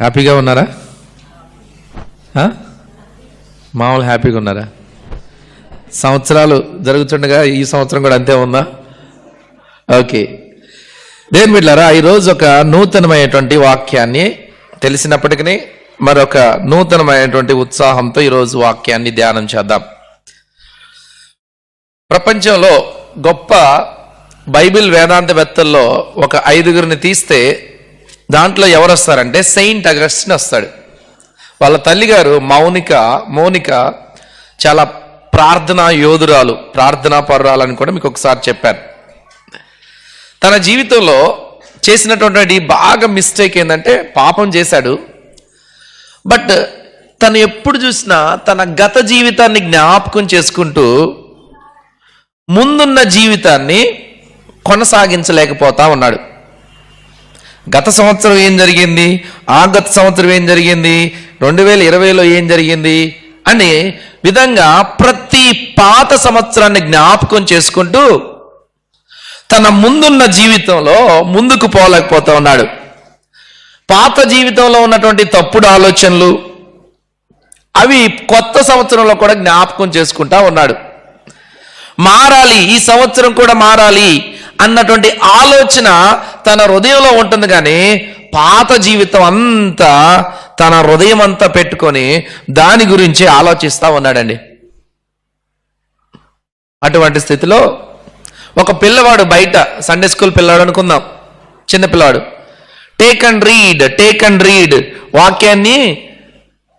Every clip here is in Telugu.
హ్యాపీగా ఉన్నారా? మామూలు హ్యాపీగా ఉన్నారా? సంవత్సరాలు జరుగుతుండగా ఈ సంవత్సరం కూడా అంతే ఉందా? ఓకే, దేవుని బిడ్డలారా, ఈరోజు ఒక నూతనమైనటువంటి వాక్యాన్ని తెలిసినప్పటికీ మరొక నూతనమైనటువంటి ఉత్సాహంతో ఈరోజు వాక్యాన్ని ధ్యానం చేద్దాం. ప్రపంచంలో గొప్ప బైబిల్ వేదాంతవేత్తల్లో ఒక 5గురిని తీస్తే దాంట్లో ఎవరు వస్తారంటే సెయింట్ అగస్టిన్ వస్తాడు. వాళ్ళ తల్లిగారు మౌనిక చాలా ప్రార్థనా యోధురాలు, ప్రార్థనా పరురాలు అని కూడా మీకు ఒకసారి చెప్పాను. తన జీవితంలో చేసినటువంటి బాగా మిస్టేక్ ఏంటంటే పాపం చేశాడు. బట్ తను ఎప్పుడు చూసినా తన గత జీవితాన్ని జ్ఞాపకం చేసుకుంటూ ముందున్న జీవితాన్ని కొనసాగించలేకపోతా ఉన్నాడు. గత సంవత్సరం ఏం జరిగింది, ఆ గత సంవత్సరం ఏం జరిగింది, 2020లో ఏం జరిగింది అని విధంగా ప్రతి పాత సంవత్సరాన్ని జ్ఞాపకం చేసుకుంటూ తన ముందున్న జీవితంలో ముందుకు పోలేకపోతా ఉన్నాడు. పాత జీవితంలో ఉన్నటువంటి తప్పుడు ఆలోచనలు అవి కొత్త సంవత్సరంలో కూడా జ్ఞాపకం చేసుకుంటా ఉన్నాడు. మారాలి, ఈ సంవత్సరం కూడా మారాలి అన్నటువంటి ఆలోచన తన హృదయంలో ఉంటుంది, కానీ పాత జీవితం అంతా తన హృదయం అంతా పెట్టుకొని దాని గురించి ఆలోచిస్తూ ఉన్నాడండి. అటువంటి స్థితిలో ఒక పిల్లవాడు, బయట సండే స్కూల్ పిల్లవాడు అనుకుందాం, చిన్న పిల్లవాడు, టేక్ అండ్ రీడ్ వాక్యాన్ని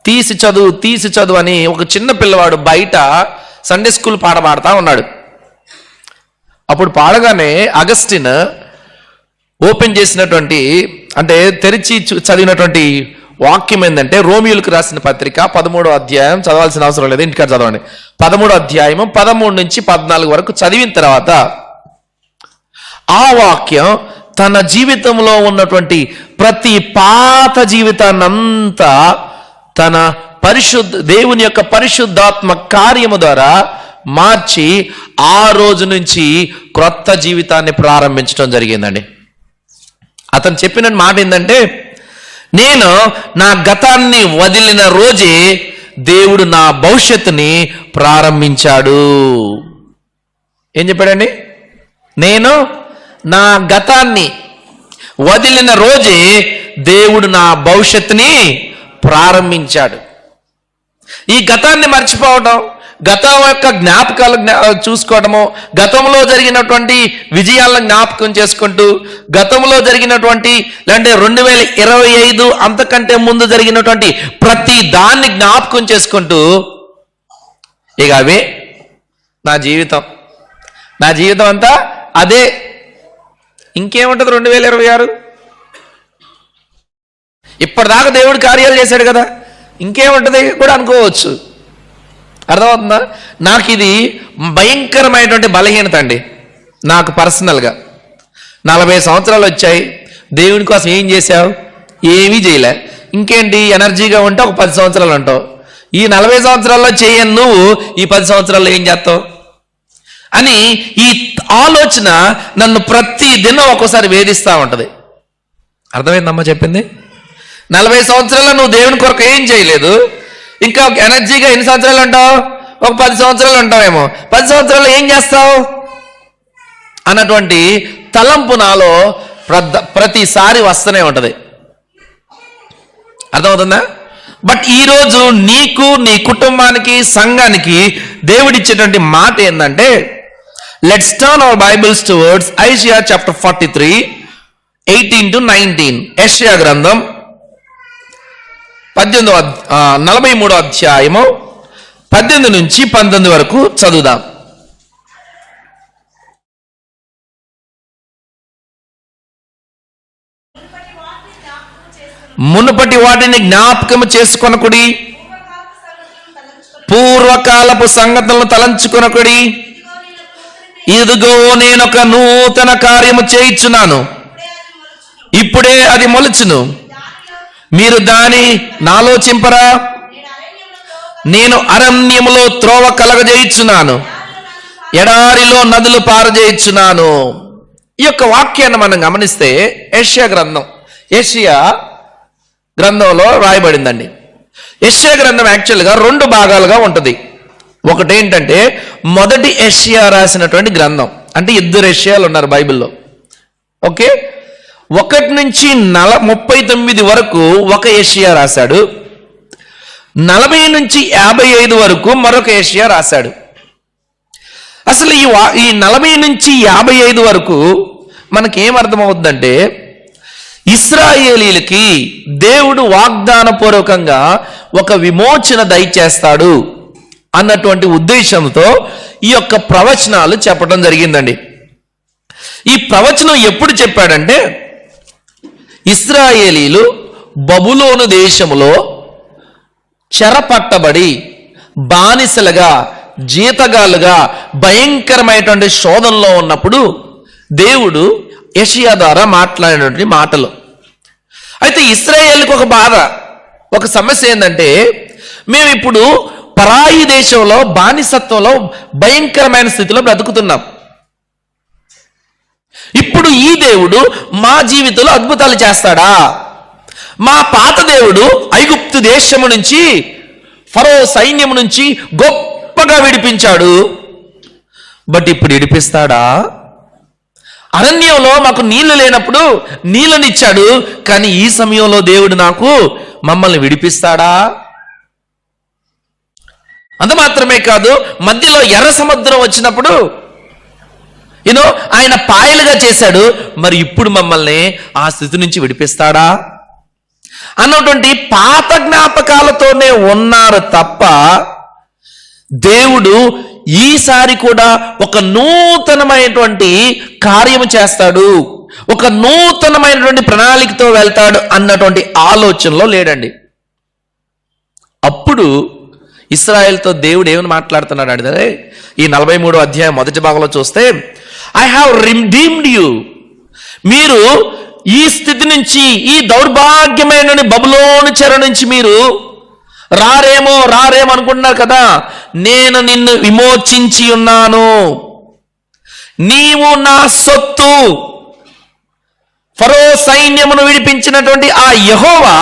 తీసి చదువు అని ఒక చిన్న పిల్లవాడు బయట సండే స్కూల్ పాట పాడుతూ ఉన్నాడు. అప్పుడు పాడగానే అగస్టిన్ ఓపెన్ చేసినటువంటి, అంటే తెరిచి చదివినటువంటి వాక్యం ఏంటంటే రోమియోలకు రాసిన పత్రిక 13వ అధ్యాయం, చదవాల్సిన అవసరం లేదు, ఇంటికాడ చదవండి. 13వ అధ్యాయం 13 నుంచి 14 వరకు చదివిన తర్వాత ఆ వాక్యం తన జీవితంలో ఉన్నటువంటి ప్రతి పాత జీవితాన్నంతా తన దేవుని యొక్క పరిశుద్ధాత్మ కార్యము ద్వారా మార్చి ఆ రోజు నుంచి క్రొత్త జీవితాన్ని ప్రారంభించడం జరిగిందండి. అతను చెప్పిన మాట ఏంటంటే, నేను నా గతాన్ని వదిలిన రోజే దేవుడు నా భవిష్యత్తుని ప్రారంభించాడు. ఏం చెప్పాడండి? నేను నా గతాన్ని వదిలిన రోజే దేవుడు నా భవిష్యత్తుని ప్రారంభించాడు. ఈ గతాన్ని మర్చిపోవడం, గతం యొక్క జ్ఞాపకాలు చూసుకోవడము, గతంలో జరిగినటువంటి విజయాలను జ్ఞాపకం చేసుకుంటూ, గతంలో జరిగినటువంటి అంటే 2025 అంతకంటే ముందు జరిగినటువంటి ప్రతి దాన్ని జ్ఞాపకం చేసుకుంటూ, ఇక అవే నా జీవితం అంతా అదే, ఇంకేముంటుంది 2026? ఇప్పటిదాకా దేవుడు కార్యాలు చేశాడు కదా, ఇంకేముంటుంది కూడా అనుకోవచ్చు. అర్థమవుతుందా? నాకు ఇది భయంకరమైనటువంటి బలహీనత అండి. నాకు పర్సనల్గా 40 సంవత్సరాలు వచ్చాయి, దేవుని కోసం ఏం చేశావు? ఏమీ చేయలే. ఇంకేంటి, ఎనర్జీగా ఉంటే ఒక 10 సంవత్సరాలు ఉంటావు. ఈ 40 సంవత్సరాల్లో చేయను నువ్వు ఈ 10 సంవత్సరాల్లో ఏం చేస్తావు అని ఈ ఆలోచన నన్ను ప్రతి దినం ఒక్కోసారి వేధిస్తూ ఉంటుంది. అర్థమైందమ్మా చెప్పింది? 40 సంవత్సరాల్లో నువ్వు దేవుని కొరకు ఏం చేయలేదు, ఇంకా ఎనర్జీగా ఎన్ని సంవత్సరాలు ఉంటావు? ఒక 10 సంవత్సరాలు ఉంటావేమో. 10 సంవత్సరాలు ఏం చేస్తావు అన్నటువంటి తలంపు నాలో ప్రతిసారి వస్తూనే ఉంటుంది. అర్థమవుతుందా? బట్ ఈరోజు నీకు, నీ కుటుంబానికి, సంఘానికి దేవుడిచ్చేటువంటి మాట ఏంటంటే, let's turn our Bibles towards Isaiah chapter 43 18 to 19. యెషయా గ్రంథం 43వ అధ్యాయము 18 నుంచి 19 వరకు చదువుదాం. మునుపటి వాటిని జ్ఞాపకము చేసుకొనకుడి, పూర్వకాలపు సంగతులను తలంచుకొనకుడి. ఇదిగో నేనొక నూతన కార్యము చేయుచున్నాను, ఇప్పుడే అది మొలుచును, మీరు దాని నాలోచింపరా? నేను అరణ్యములో త్రోవ కలగజేయుచున్నాను, ఎడారిలో నదులు పారజేయుచున్నాను. ఈ యొక్క వాక్యాన్ని మనం గమనిస్తే యెషయా గ్రంథం, యెషయా గ్రంథంలో రాయబడిందండి. యెషయా గ్రంథం యాక్చువల్గా 2 భాగాలుగా ఉంటుంది. ఒకటేంటంటే మొదటి యెషయా రాసినటువంటి గ్రంథం, అంటే 2 యెషయాలు ఉన్నారు బైబిల్లో. ఓకే, 1 నుంచి 39 వరకు ఒక యెషయా రాశాడు, 40 నుంచి 55 వరకు మరొక యెషయా రాశాడు. అసలు ఈ 40 నుంచి 55 వరకు మనకేం అర్థమవుతుందంటే, ఇశ్రాయేలీలకి దేవుడు వాగ్దానపూర్వకంగా ఒక విమోచన దయచేస్తాడు అన్నటువంటి ఉద్దేశంతో ఈ యొక్క ప్రవచనాలు చెప్పడం జరిగిందండి. ఈ ప్రవచనం ఎప్పుడు చెప్పాడంటే, ఇశ్రాయేలీలు బబులోను దేశములో చెరపట్టబడి బానిసలుగా, జీతగాళ్ళుగా భయంకరమైనటువంటి శోధనలో ఉన్నప్పుడు దేవుడు యెషయా ద్వారా మాట్లాడినటువంటి మాటలు. అయితే ఇశ్రాయేలుకు ఒక బాధ, ఒక సమస్య ఏంటంటే, మేము ఇప్పుడు పరాయి దేశంలో బానిసత్వంలో భయంకరమైన స్థితిలో బ్రతుకుతున్నాం. ఇప్పుడు ఈ దేవుడు మా జీవితంలో అద్భుతాలు చేస్తాడా? మా పాత దేవుడు ఐగుప్తు దేశము నుంచి, ఫరో సైన్యం నుంచి గొప్పగా విడిపించాడు, బట్ ఇప్పుడు విడిపిస్తాడా? అరణ్యంలో మాకు నీళ్లు లేనప్పుడు నీళ్ళనిచ్చాడు, కానీ ఈ సమయంలో దేవుడు మమ్మల్ని విడిపిస్తాడా? అంత మాత్రమే కాదు, మధ్యలో ఎర్ర సముద్రం వచ్చినప్పుడు ఆయన పాయలుగా చేశాడు, మరి ఇప్పుడు మమ్మల్ని ఆ స్థితి నుంచి విడిపిస్తాడా అన్నటువంటి పాత జ్ఞాపకాలతోనే ఉన్నారు తప్ప, దేవుడు ఈసారి కూడా ఒక నూతనమైనటువంటి కార్యము చేస్తాడు, ఒక నూతనమైనటువంటి ప్రణాళికతో వెళ్తాడు అన్నటువంటి ఆలోచనలో లేడండి. అప్పుడు ఇశ్రాయేల్తో దేవుడు ఏమని మాట్లాడుతున్నాడు అంటే, ఈ 43వ అధ్యాయం మొదటి భాగంలో చూస్తే, ఐ హావ్ రిడీమ్డ్ యూ, మీరు ఈ స్థితి నుంచి, ఈ దౌర్భాగ్యమైన బబులోను చెర నుంచి మీరు రారేమో అనుకుంటున్నారు కదా, నేను నిన్ను విమోచించి ఉన్నాను, నీవు నా సొత్తు. ఫరో సైన్యమును విడిపించినటువంటి ఆ యెహోవా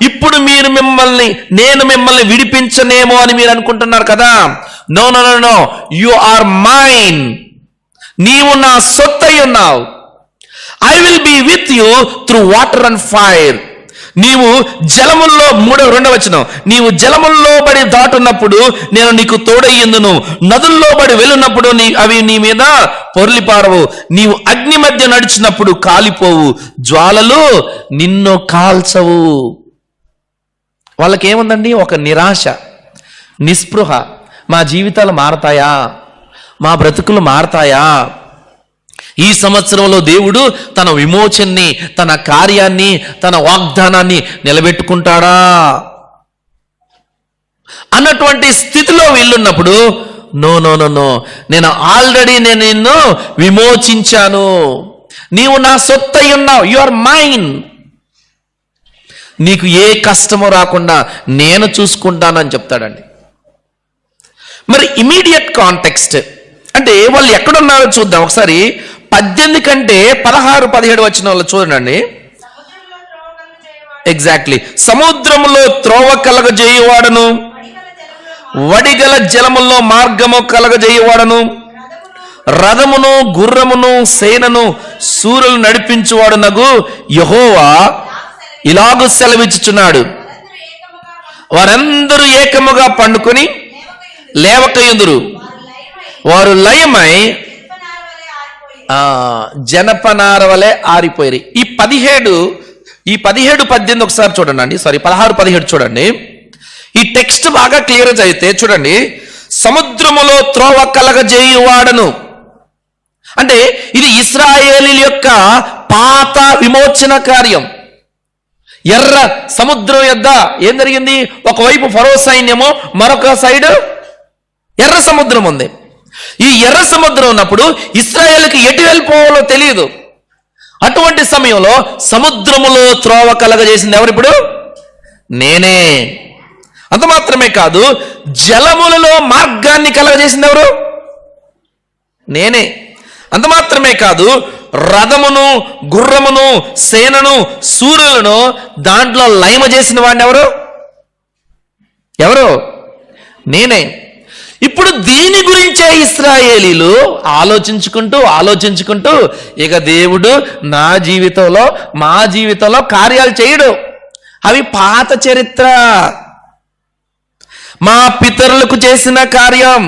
ఇప్పుడు నేను మిమ్మల్ని విడిపించనేమో అని మీరు అనుకుంటున్నారు కదా. No no no no, you are mine, నీవు నా సొత్తై ఉన్నావు. I will be with you through water and fire. నీవు జలముల్లో, 2వ వచనం, నీవు జలముల్లో బడి దాటున్నప్పుడు నేను నీకు తోడయ్యిందును, నదుల్లో బడి వెళ్ళినప్పుడు అవి నీ మీద పొర్లిపారవు, నీవు అగ్ని మధ్య నడిచినప్పుడు కాలిపోవు, జ్వాలలు నిన్ను కాల్చవు. వాళ్ళకేముందండి? ఒక నిరాశ, నిస్పృహ. మా జీవితాలు మారతాయా? మా బ్రతుకులు మారతాయా? ఈ సంవత్సరంలో దేవుడు తన విమోచనని, తన కార్యాన్ని, తన వాగ్దానాన్ని నిలబెట్టుకుంటాడా అన్నటువంటి స్థితిలో వీళ్ళున్నప్పుడు, నో నో నో నో, నేను ఆల్రెడీ నిన్ను విమోచించాను, నీవు నా సొత్తై ఉన్నావు, యు ఆర్ మైన్, నీకు ఏ కష్టమో రాకుండా నేను చూసుకుంటానని చెప్తాడండి. మరి ఇమీడియట్ కాంటెక్స్ట్ అంటే వాళ్ళు ఎక్కడున్నారో చూద్దాం ఒకసారి. 18 కంటే 16, 17 వచనాల్లో చూడండి. ఎగ్జాక్ట్లీ, సముద్రములో త్రోవ కలగజేయువాడను, వడిగల జలముల్లో మార్గము కలగజేయువాడను, రథమును గుర్రమును సేనను సూర్యులు నడిపించువాడునగు యెహోవా ఇలాగు సెలవిచ్చుచున్నాడు, వారందరూ ఏకముగా పండుకొని లేవకయుందురు, వారు లయమై జనపనార వలె ఆరిపోయి. ఈ 17, 18 ఒకసారి చూడండి, 16, 17 చూడండి. ఈ టెక్స్ట్ బాగా క్లియర్ అయితే చూడండి. సముద్రములో త్రోవ కలగజేయువాడను అంటే ఇది ఇశ్రాయేలీల యొక్క పాత విమోచన కార్యం. ఎర్ర సముద్రం యొద్ద ఏం జరిగింది? ఒకవైపు ఫరో సైన్యము, మరొక సైడ్ ఎర్ర సముద్రం ఉంది. ఈ ఎర్ర సముద్రం ఉన్నప్పుడు ఇశ్రాయేలుకి ఎటు వెళ్ళిపోవాలో తెలియదు. అటువంటి సమయంలో సముద్రములో త్రోవ కలగజేసింది ఎవరు? ఇప్పుడు నేనే. అంత మాత్రమే కాదు, జలములలో మార్గాన్ని కలగజేసింది ఎవరు? నేనే. అంత మాత్రమే కాదు, రథమును, గుర్రమును, సేనను, సూర్యులను దాంట్లో లయమ చేసిన వాడిని ఎవరు? నేనే. ఇప్పుడు దీని గురించే ఇశ్రాయేలీలు ఆలోచించుకుంటూ ఇక దేవుడు నా జీవితంలో, మా జీవితంలో కార్యాలు చేయడు. అవి పాత చరిత్ర, మా పితరులకు చేసిన కార్యం,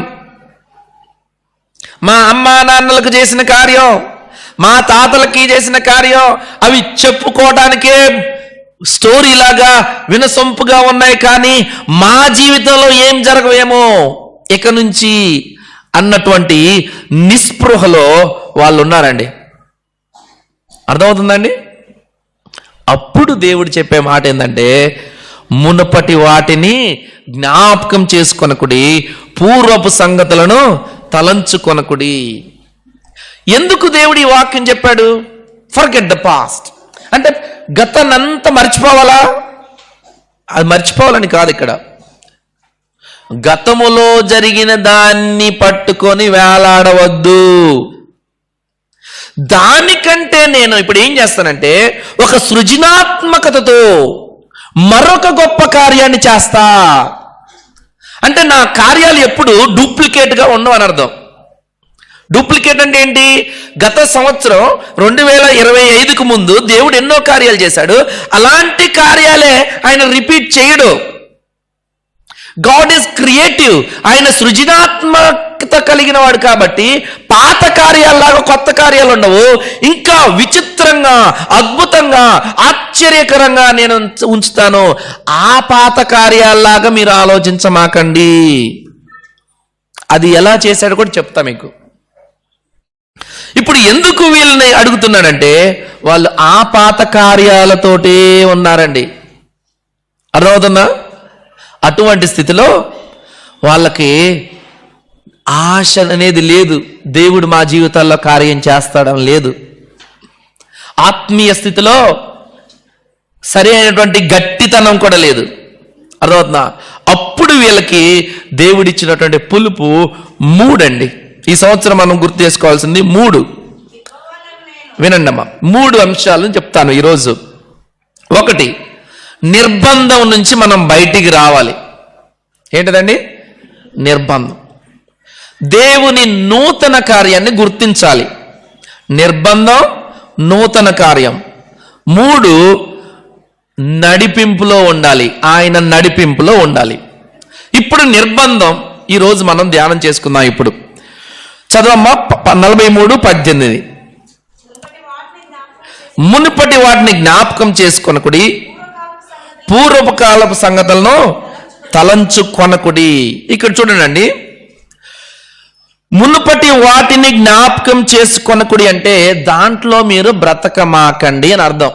మా అమ్మా నాన్నలకు చేసిన కార్యం, మా తాతలకి చేసిన కార్యం, అవి చెప్పుకోవడానికే స్టోరీలాగా వినసొంపుగా ఉన్నాయి. కానీ మా జీవితంలో ఏం జరగవేమో ఇక నుంచి అన్నటువంటి నిస్పృహలో వాళ్ళు ఉన్నారండి. అర్థమవుతుందండి? అప్పుడు దేవుడు చెప్పే మాట ఏంటంటే, మునుపటి వాటిని జ్ఞాపకం చేసుకొనకుడి, పూర్వపు సంగతులను తలంచుకొనకుడి. ఎందుకు దేవుడు ఈ వాక్యం చెప్పాడు? ఫర్గెట్ ద పాస్ట్ అంటే గతాన్నంతా మర్చిపోవాలా? అది మర్చిపోవాలని కాదు. ఇక్కడ గతములో జరిగిన దాన్ని పట్టుకొని వేలాడవద్దు. దానికంటే నేను ఇప్పుడు ఏం చేస్తానంటే, ఒక సృజనాత్మకతతో మరొక గొప్ప కార్యాన్ని చేస్తా. అంటే నా కార్యాలు ఎప్పుడు డూప్లికేట్గా ఉండవు అని అర్థం. డూప్లికేట్ అంటే ఏంటి? గత సంవత్సరం 2025కు ముందు దేవుడు ఎన్నో కార్యాలు చేశాడు, అలాంటి కార్యాలే ఆయన రిపీట్ చేయడు. గాడ్ ఈజ్ క్రియేటివ్, ఆయన సృజనాత్మకత కలిగిన వాడు కాబట్టి పాత కార్యాల్లాగా కొత్త కార్యాలు ఉండవు. ఇంకా విచిత్రంగా, అద్భుతంగా, ఆశ్చర్యకరంగా నేను ఉంచుతాను. ఆ పాత కార్యాల్లాగా మీరు ఆలోచించమాకండి. అది ఎలా చేశాడు కూడా చెప్తా మీకు. ఇప్పుడు ఎందుకు వీళ్ళని అడుగుతున్నాడంటే, వాళ్ళు ఆ పాత కార్యాలతోటే ఉన్నారండి. అర్థమవుతుందా? అటువంటి స్థితిలో వాళ్ళకి ఆశ అనేది లేదు. దేవుడు మా జీవితాల్లో కార్యం చేస్తాడని లేదు. ఆత్మీయ స్థితిలో సరి అయినటువంటి గట్టితనం కూడా లేదు. అర్థమవుతుందా? అప్పుడు వీళ్ళకి దేవుడిచ్చినటువంటి పిలుపు 3 అండి. ఈ సంవత్సరం మనం గుర్తు చేసుకోవాల్సింది 3. వినండి అమ్మా, 3 అంశాలను చెప్తాను ఈరోజు. 1, నిర్బంధం నుంచి మనం బయటికి రావాలి. ఏంటిదండి? నిర్బంధం. దేవుని నూతన కార్యాన్ని గుర్తించాలి. నిర్బంధం, నూతన కార్యం. 3, నడిపింపులో ఉండాలి. ఆయన నడిపింపులో ఉండాలి. ఇప్పుడు నిర్బంధం ఈరోజు మనం ధ్యానం చేసుకుందాం. ఇప్పుడు చదవమ్మా 43:18. మునుపటి వాటిని జ్ఞాపకం చేసుకొనకుడి, పూర్వకాలపు సంగతులను తలంచుకొనకుడి. ఇక్కడ చూడండి, మునుపటి వాటిని జ్ఞాపకం చేసుకొనకుడి అంటే దాంట్లో మీరు బ్రతకమాకండి అని అర్థం.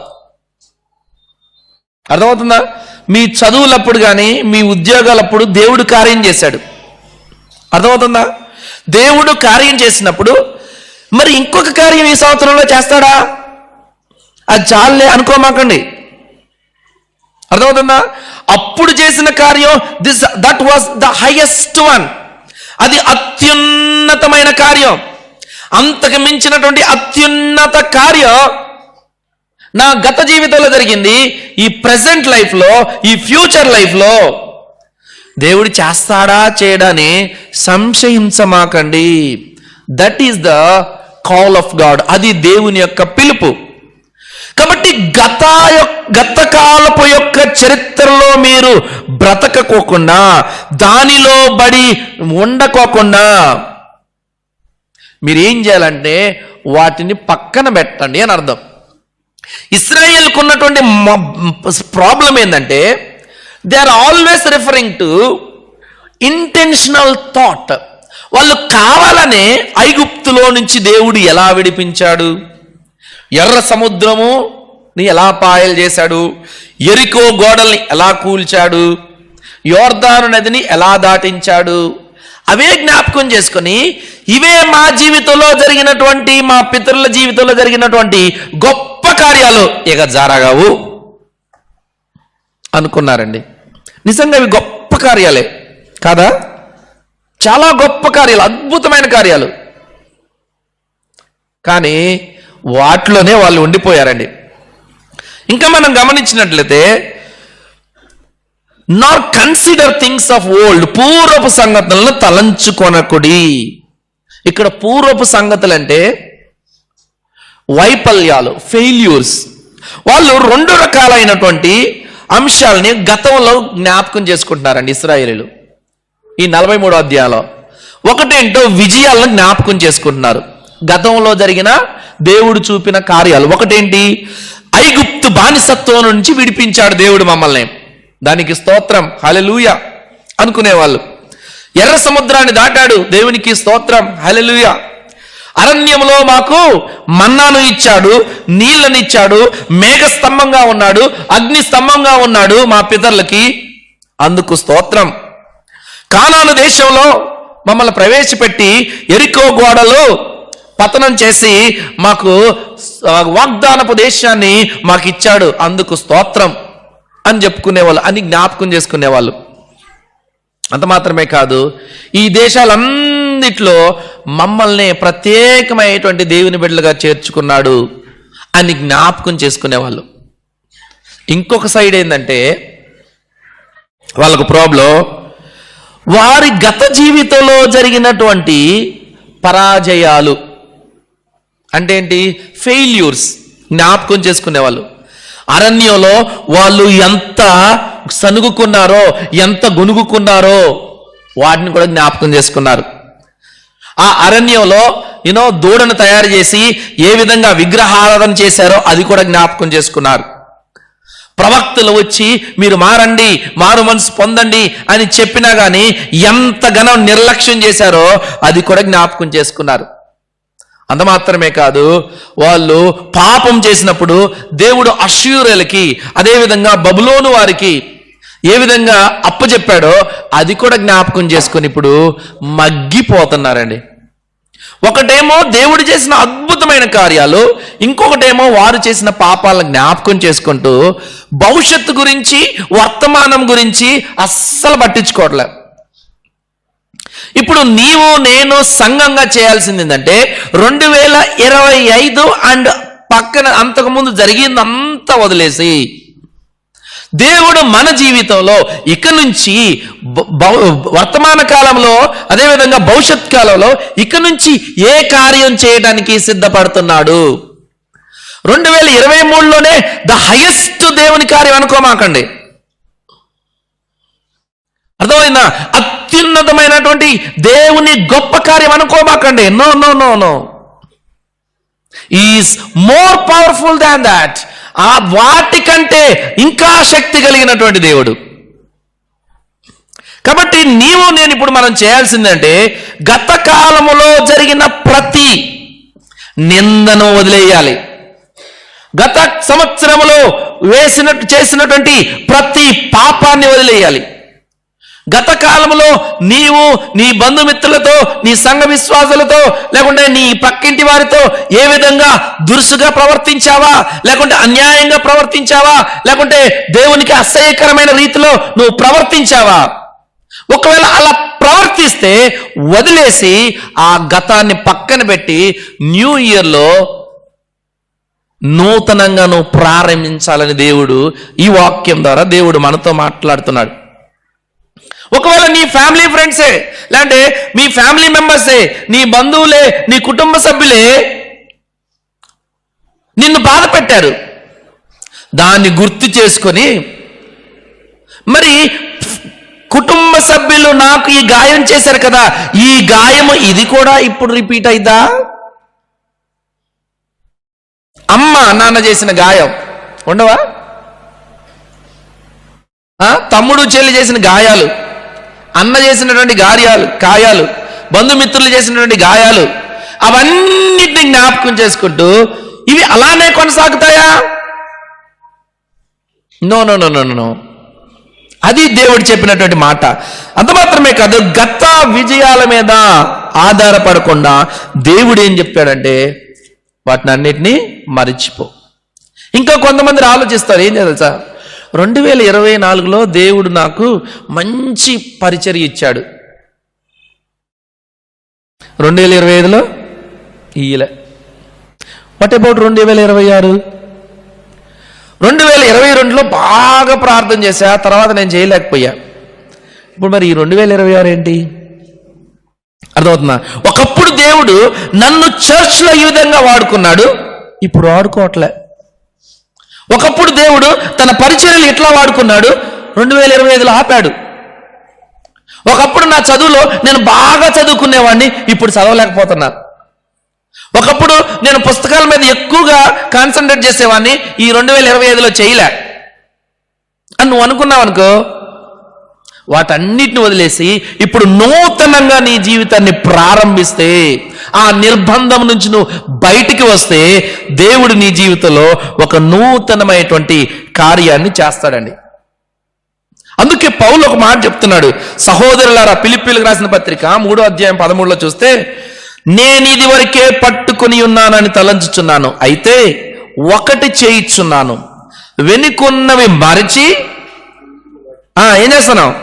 అర్థమవుతుందా? మీ చదువులప్పుడు కానీ మీ ఉద్యోగాలప్పుడు దేవుడు కార్యం చేశాడు. అర్థమవుతుందా? దేవుడు కార్యం చేసినప్పుడు మరి ఇంకొక కార్యం ఈ సంవత్సరంలో చేస్తాడా? అది చాలే అనుకోమాకండి. అర్థమవుతుందా? అప్పుడు చేసిన కార్యం that was the highest one. అది అత్యున్నతమైన కార్యం. అంతకు మించినటువంటి అత్యున్నత కార్యం నా గత జీవితంలో జరిగింది. ఈ ప్రెసెంట్ లైఫ్లో, ఈ ఫ్యూచర్ లైఫ్లో దేవుడు చేస్తాడా చేయడాని సంశయించమాకండి. That is the call of God. అది దేవుని యొక్క పిలుపు. కాబట్టి గతకాలపు యొక్క చరిత్రలో మీరు బ్రతకకోకుండా, దానిలో బడి ఉండకోకుండా మీరు ఏం చేయాలంటే వాటిని పక్కన పెట్టండి అని అర్థం. ఇశ్రాయేలుకు ఉన్నటువంటి ప్రాబ్లం ఏంటంటే, they are always referring to intentional thought. వాళ్ళు కావాలనే ఐగుప్తులో నుంచి దేవుడు ఎలా విడిపించాడు, ఎర్ర సముద్రముని ఎలా పాయలు చేశాడు, ఎరికో గోడల్ని ఎలా కూల్చాడు, యోర్దాను నదిని ఎలా దాటించాడు, అవే జ్ఞాపకం చేసుకొని ఇవే మా జీవితంలో జరిగినటువంటి, మా పితరుల జీవితంలో జరిగినటువంటి గొప్ప కార్యాలు ఇక జరగవు అనుకున్నారండి. నిజంగా ఇవి గొప్ప కార్యాలే కాదా? చాలా గొప్ప కార్యాలు, అద్భుతమైన కార్యాలు. కానీ వాటిలోనే వాళ్ళు ఉండిపోయారండి. ఇంకా మనం గమనించినట్లయితే not consider things of old, పూర్వపు సంగతులను తలంచుకొనకుడి. ఇక్కడ పూర్వపు సంగతులు అంటే వైఫల్యాలు, ఫెయిల్యూర్స్. వాళ్ళు రెండు రకాలైనటువంటి అంశాలని గతంలో జ్ఞాపకం చేసుకుంటున్నారండి ఇశ్రాయేలీయులు. ఈ 43వ అధ్యాయంలో ఒకటేంటో విజయాలను జ్ఞాపకం చేసుకుంటున్నారు, గతంలో జరిగిన దేవుడు చూపిన కార్యాలు. ఒకటేంటి, ఐగుప్తు బానిసత్వం నుంచి విడిపించాడు దేవుడు మమ్మల్ని, దానికి స్తోత్రం, హల్లెలూయా అనుకునేవాళ్ళు. ఎర్ర సముద్రాన్ని దాటాడు, దేవునికి స్తోత్రం, హల్లెలూయా. అరణ్యంలో మాకు మన్నాను ఇచ్చాడు, నీళ్ళని ఇచ్చాడు, మేఘ స్తంభంగా ఉన్నాడు, అగ్ని స్తంభంగా ఉన్నాడు మా పితరులకి, అందుకు స్తోత్రం. కానాను దేశంలో మమ్మల్ని ప్రవేశపెట్టి ఎరికో గోడలు పతనం చేసి మాకు వాగ్దానపు దేశాన్ని మాకు ఇచ్చాడు, అందుకు స్తోత్రం అని చెప్పుకునేవాళ్ళు, అని జ్ఞాపకం చేసుకునేవాళ్ళు. అంత మాత్రమే కాదు, ఈ దేశాలన్నిట్లో మమ్మల్ని ప్రత్యేకమైనటువంటి దేవుని బిడ్డలుగా చేర్చుకున్నాడు అని జ్ఞాపకం చేసుకునేవాళ్ళు. ఇంకొక సైడ్ ఏంటంటే వాళ్ళకు ప్రాబ్లం, వారి గత జీవితంలో జరిగినటువంటి పరాజయాలు అంటే ఏంటి, ఫెయిల్యూర్స్ జ్ఞాపకం చేసుకునేవాళ్ళు. అరణ్యంలో వాళ్ళు ఎంత సనుగుకున్నారో, ఎంత గొనుగుకున్నారో వాటిని కూడా జ్ఞాపకం చేసుకున్నారు. ఆ అరణ్యంలో దూడను తయారు చేసి ఏ విధంగా విగ్రహారాధన చేశారో అది కూడా జ్ఞాపకం చేసుకున్నారు. ప్రవక్తలు వచ్చి మీరు మారండి, మారు మనసు పొందండి అని చెప్పినా కానీ ఎంతగానో నిర్లక్ష్యం చేశారో అది కూడా జ్ఞాపకం చేసుకున్నారు. అంత మాత్రమే కాదు, వాళ్ళు పాపం చేసినప్పుడు దేవుడు అష్షూరులకి, అదేవిధంగా బబులోను వారికి ఏ విధంగా అప్పచెప్పాడో అది కూడా జ్ఞాపకం చేసుకుని ఇప్పుడు మగ్గిపోతున్నారండి. ఒకటేమో దేవుడు చేసిన అద్భుతమైన కార్యాలు, ఇంకొకటేమో వారు చేసిన పాపాలను జ్ఞాపకం చేసుకుంటూ భవిష్యత్తు గురించి, వర్తమానం గురించి అస్సలు పట్టించుకోవట్లేదు. ఇప్పుడు నీవు నేను సంఘంగా చేయాల్సింది ఏంటంటే 2025 అండ్ పక్కన అంతకుముందు జరిగిందంతా వదిలేసి దేవుడు మన జీవితంలో ఇక నుంచి వర్తమాన కాలంలో, అదేవిధంగా భవిష్యత్ కాలంలో ఇక నుంచి ఏ కార్యం చేయడానికి సిద్ధపడుతున్నాడు. 2023లోనే ద హైయెస్ట్ దేవుని కార్యం అనుకోమాకండి, అర్థమైందా? అత్యున్నతమైనటువంటి దేవుని గొప్ప కార్యం అనుకోమాకండి. No no no no, is more powerful than that. ఆ వాటికంటే ఇంకా శక్తి కలిగినటువంటి దేవుడు. కాబట్టి నీవు నేను ఇప్పుడు మనం చేయాల్సిందంటే గత కాలములో జరిగిన ప్రతి నిందను వదిలేయాలి. గత సంవత్సరములో చేసినటువంటి ప్రతి పాపాన్ని వదిలేయాలి. గత కాలంలో నీవు నీ బంధుమిత్రులతో, నీ సంఘ విశ్వాసులతో, లేకుంటే నీ పక్కింటి వారితో ఏ విధంగా దురుసుగా ప్రవర్తించావా, లేకుంటే అన్యాయంగా ప్రవర్తించావా, లేకుంటే దేవునికి అసహ్యకరమైన రీతిలో నువ్వు ప్రవర్తించావా? ఒకవేళ అలా ప్రవర్తిస్తే వదిలేసి ఆ గతాన్ని పక్కన పెట్టి న్యూ ఇయర్లో నూతనంగా నువ్వు ప్రారంభించాలని దేవుడు ఈ వాక్యం ద్వారా దేవుడు మనతో మాట్లాడుతున్నాడు. ఒకవేళ నీ ఫ్యామిలీ ఫ్రెండ్సే, లేదంటే మీ ఫ్యామిలీ మెంబర్సే, నీ బంధువులే, నీ కుటుంబ సభ్యులే నిన్ను బాధ పెట్టారు, దాన్ని గుర్తు చేసుకొని మరి కుటుంబ సభ్యులు నాకు ఈ గాయం చేశారు కదా, ఈ గాయము ఇది కూడా ఇప్పుడు రిపీట్ అయిద్దా? అమ్మ నాన్న చేసిన గాయం ఉండవా? తమ్ముడు చెల్లి చేసిన గాయాలు, అన్న చేసినటువంటి గాయాలు, బంధుమిత్రులు చేసినటువంటి గాయాలు, అవన్నిటిని జ్ఞాపకం చేసుకుంటూ ఇవి అలానే కొనసాగుతాయా? No no no no no, అది దేవుడు చెప్పినటువంటి మాట. అంత మాత్రమే కాదు, గత విజయాల మీద ఆధారపడకుండా దేవుడు ఏం చెప్పాడంటే వాటిని అన్నిటినీ మరిచిపో. ఇంకా కొంతమంది ఆలోచిస్తారు, ఏం తెలుసా, 2024లో దేవుడు నాకు మంచి పరిచర్య ఇచ్చాడు, 2025లో ఇయ్యలే. What about 2026? 2022లో బాగా ప్రార్థన చేశా, తర్వాత నేను చేయలేకపోయా. ఇప్పుడు మరి ఈ 2026 ఏంటి? అర్థమవుతుందా? ఒకప్పుడు దేవుడు నన్ను చర్చ్లో ఈ విధంగా వాడుకున్నాడు, ఇప్పుడు వాడుకోవట్లే. ఒకప్పుడు దేవుడు తన పరిచర్యలు ఎట్లా వాడుకున్నాడు, 2025లో ఆపాడు. ఒకప్పుడు నా చదువులో నేను బాగా చదువుకునేవాడిని, ఇప్పుడు చదవలేకపోతున్నా. ఒకప్పుడు నేను పుస్తకాల మీద ఎక్కువగా కాన్సన్ట్రేట్ చేసేవాడిని, ఈ 2025లో చేయలే అని నువ్వు అనుకున్నావు అనుకో, వాటన్నిటిని వదిలేసి ఇప్పుడు నూతనంగా నీ జీవితాన్ని ప్రారంభిస్తే, ఆ నిర్బంధం నుంచి నువ్వు బయటికి వస్తే, దేవుడు నీ జీవితంలో ఒక నూతనమైనటువంటి కార్యాన్ని చేస్తాడండి. అందుకే పౌలు ఒక మాట చెప్తున్నాడు, సహోదరులారా, ఫిలిప్పీలకు రాసిన పత్రిక 3వ అధ్యాయం 13లో చూస్తే, నేను ఇది వరకే పట్టుకుని ఉన్నానని తలంచుచున్నాను, అయితే ఒకటి చేయిచున్నాను, వెనుకున్నవి మరిచి ఏం చేస్తున్నావు,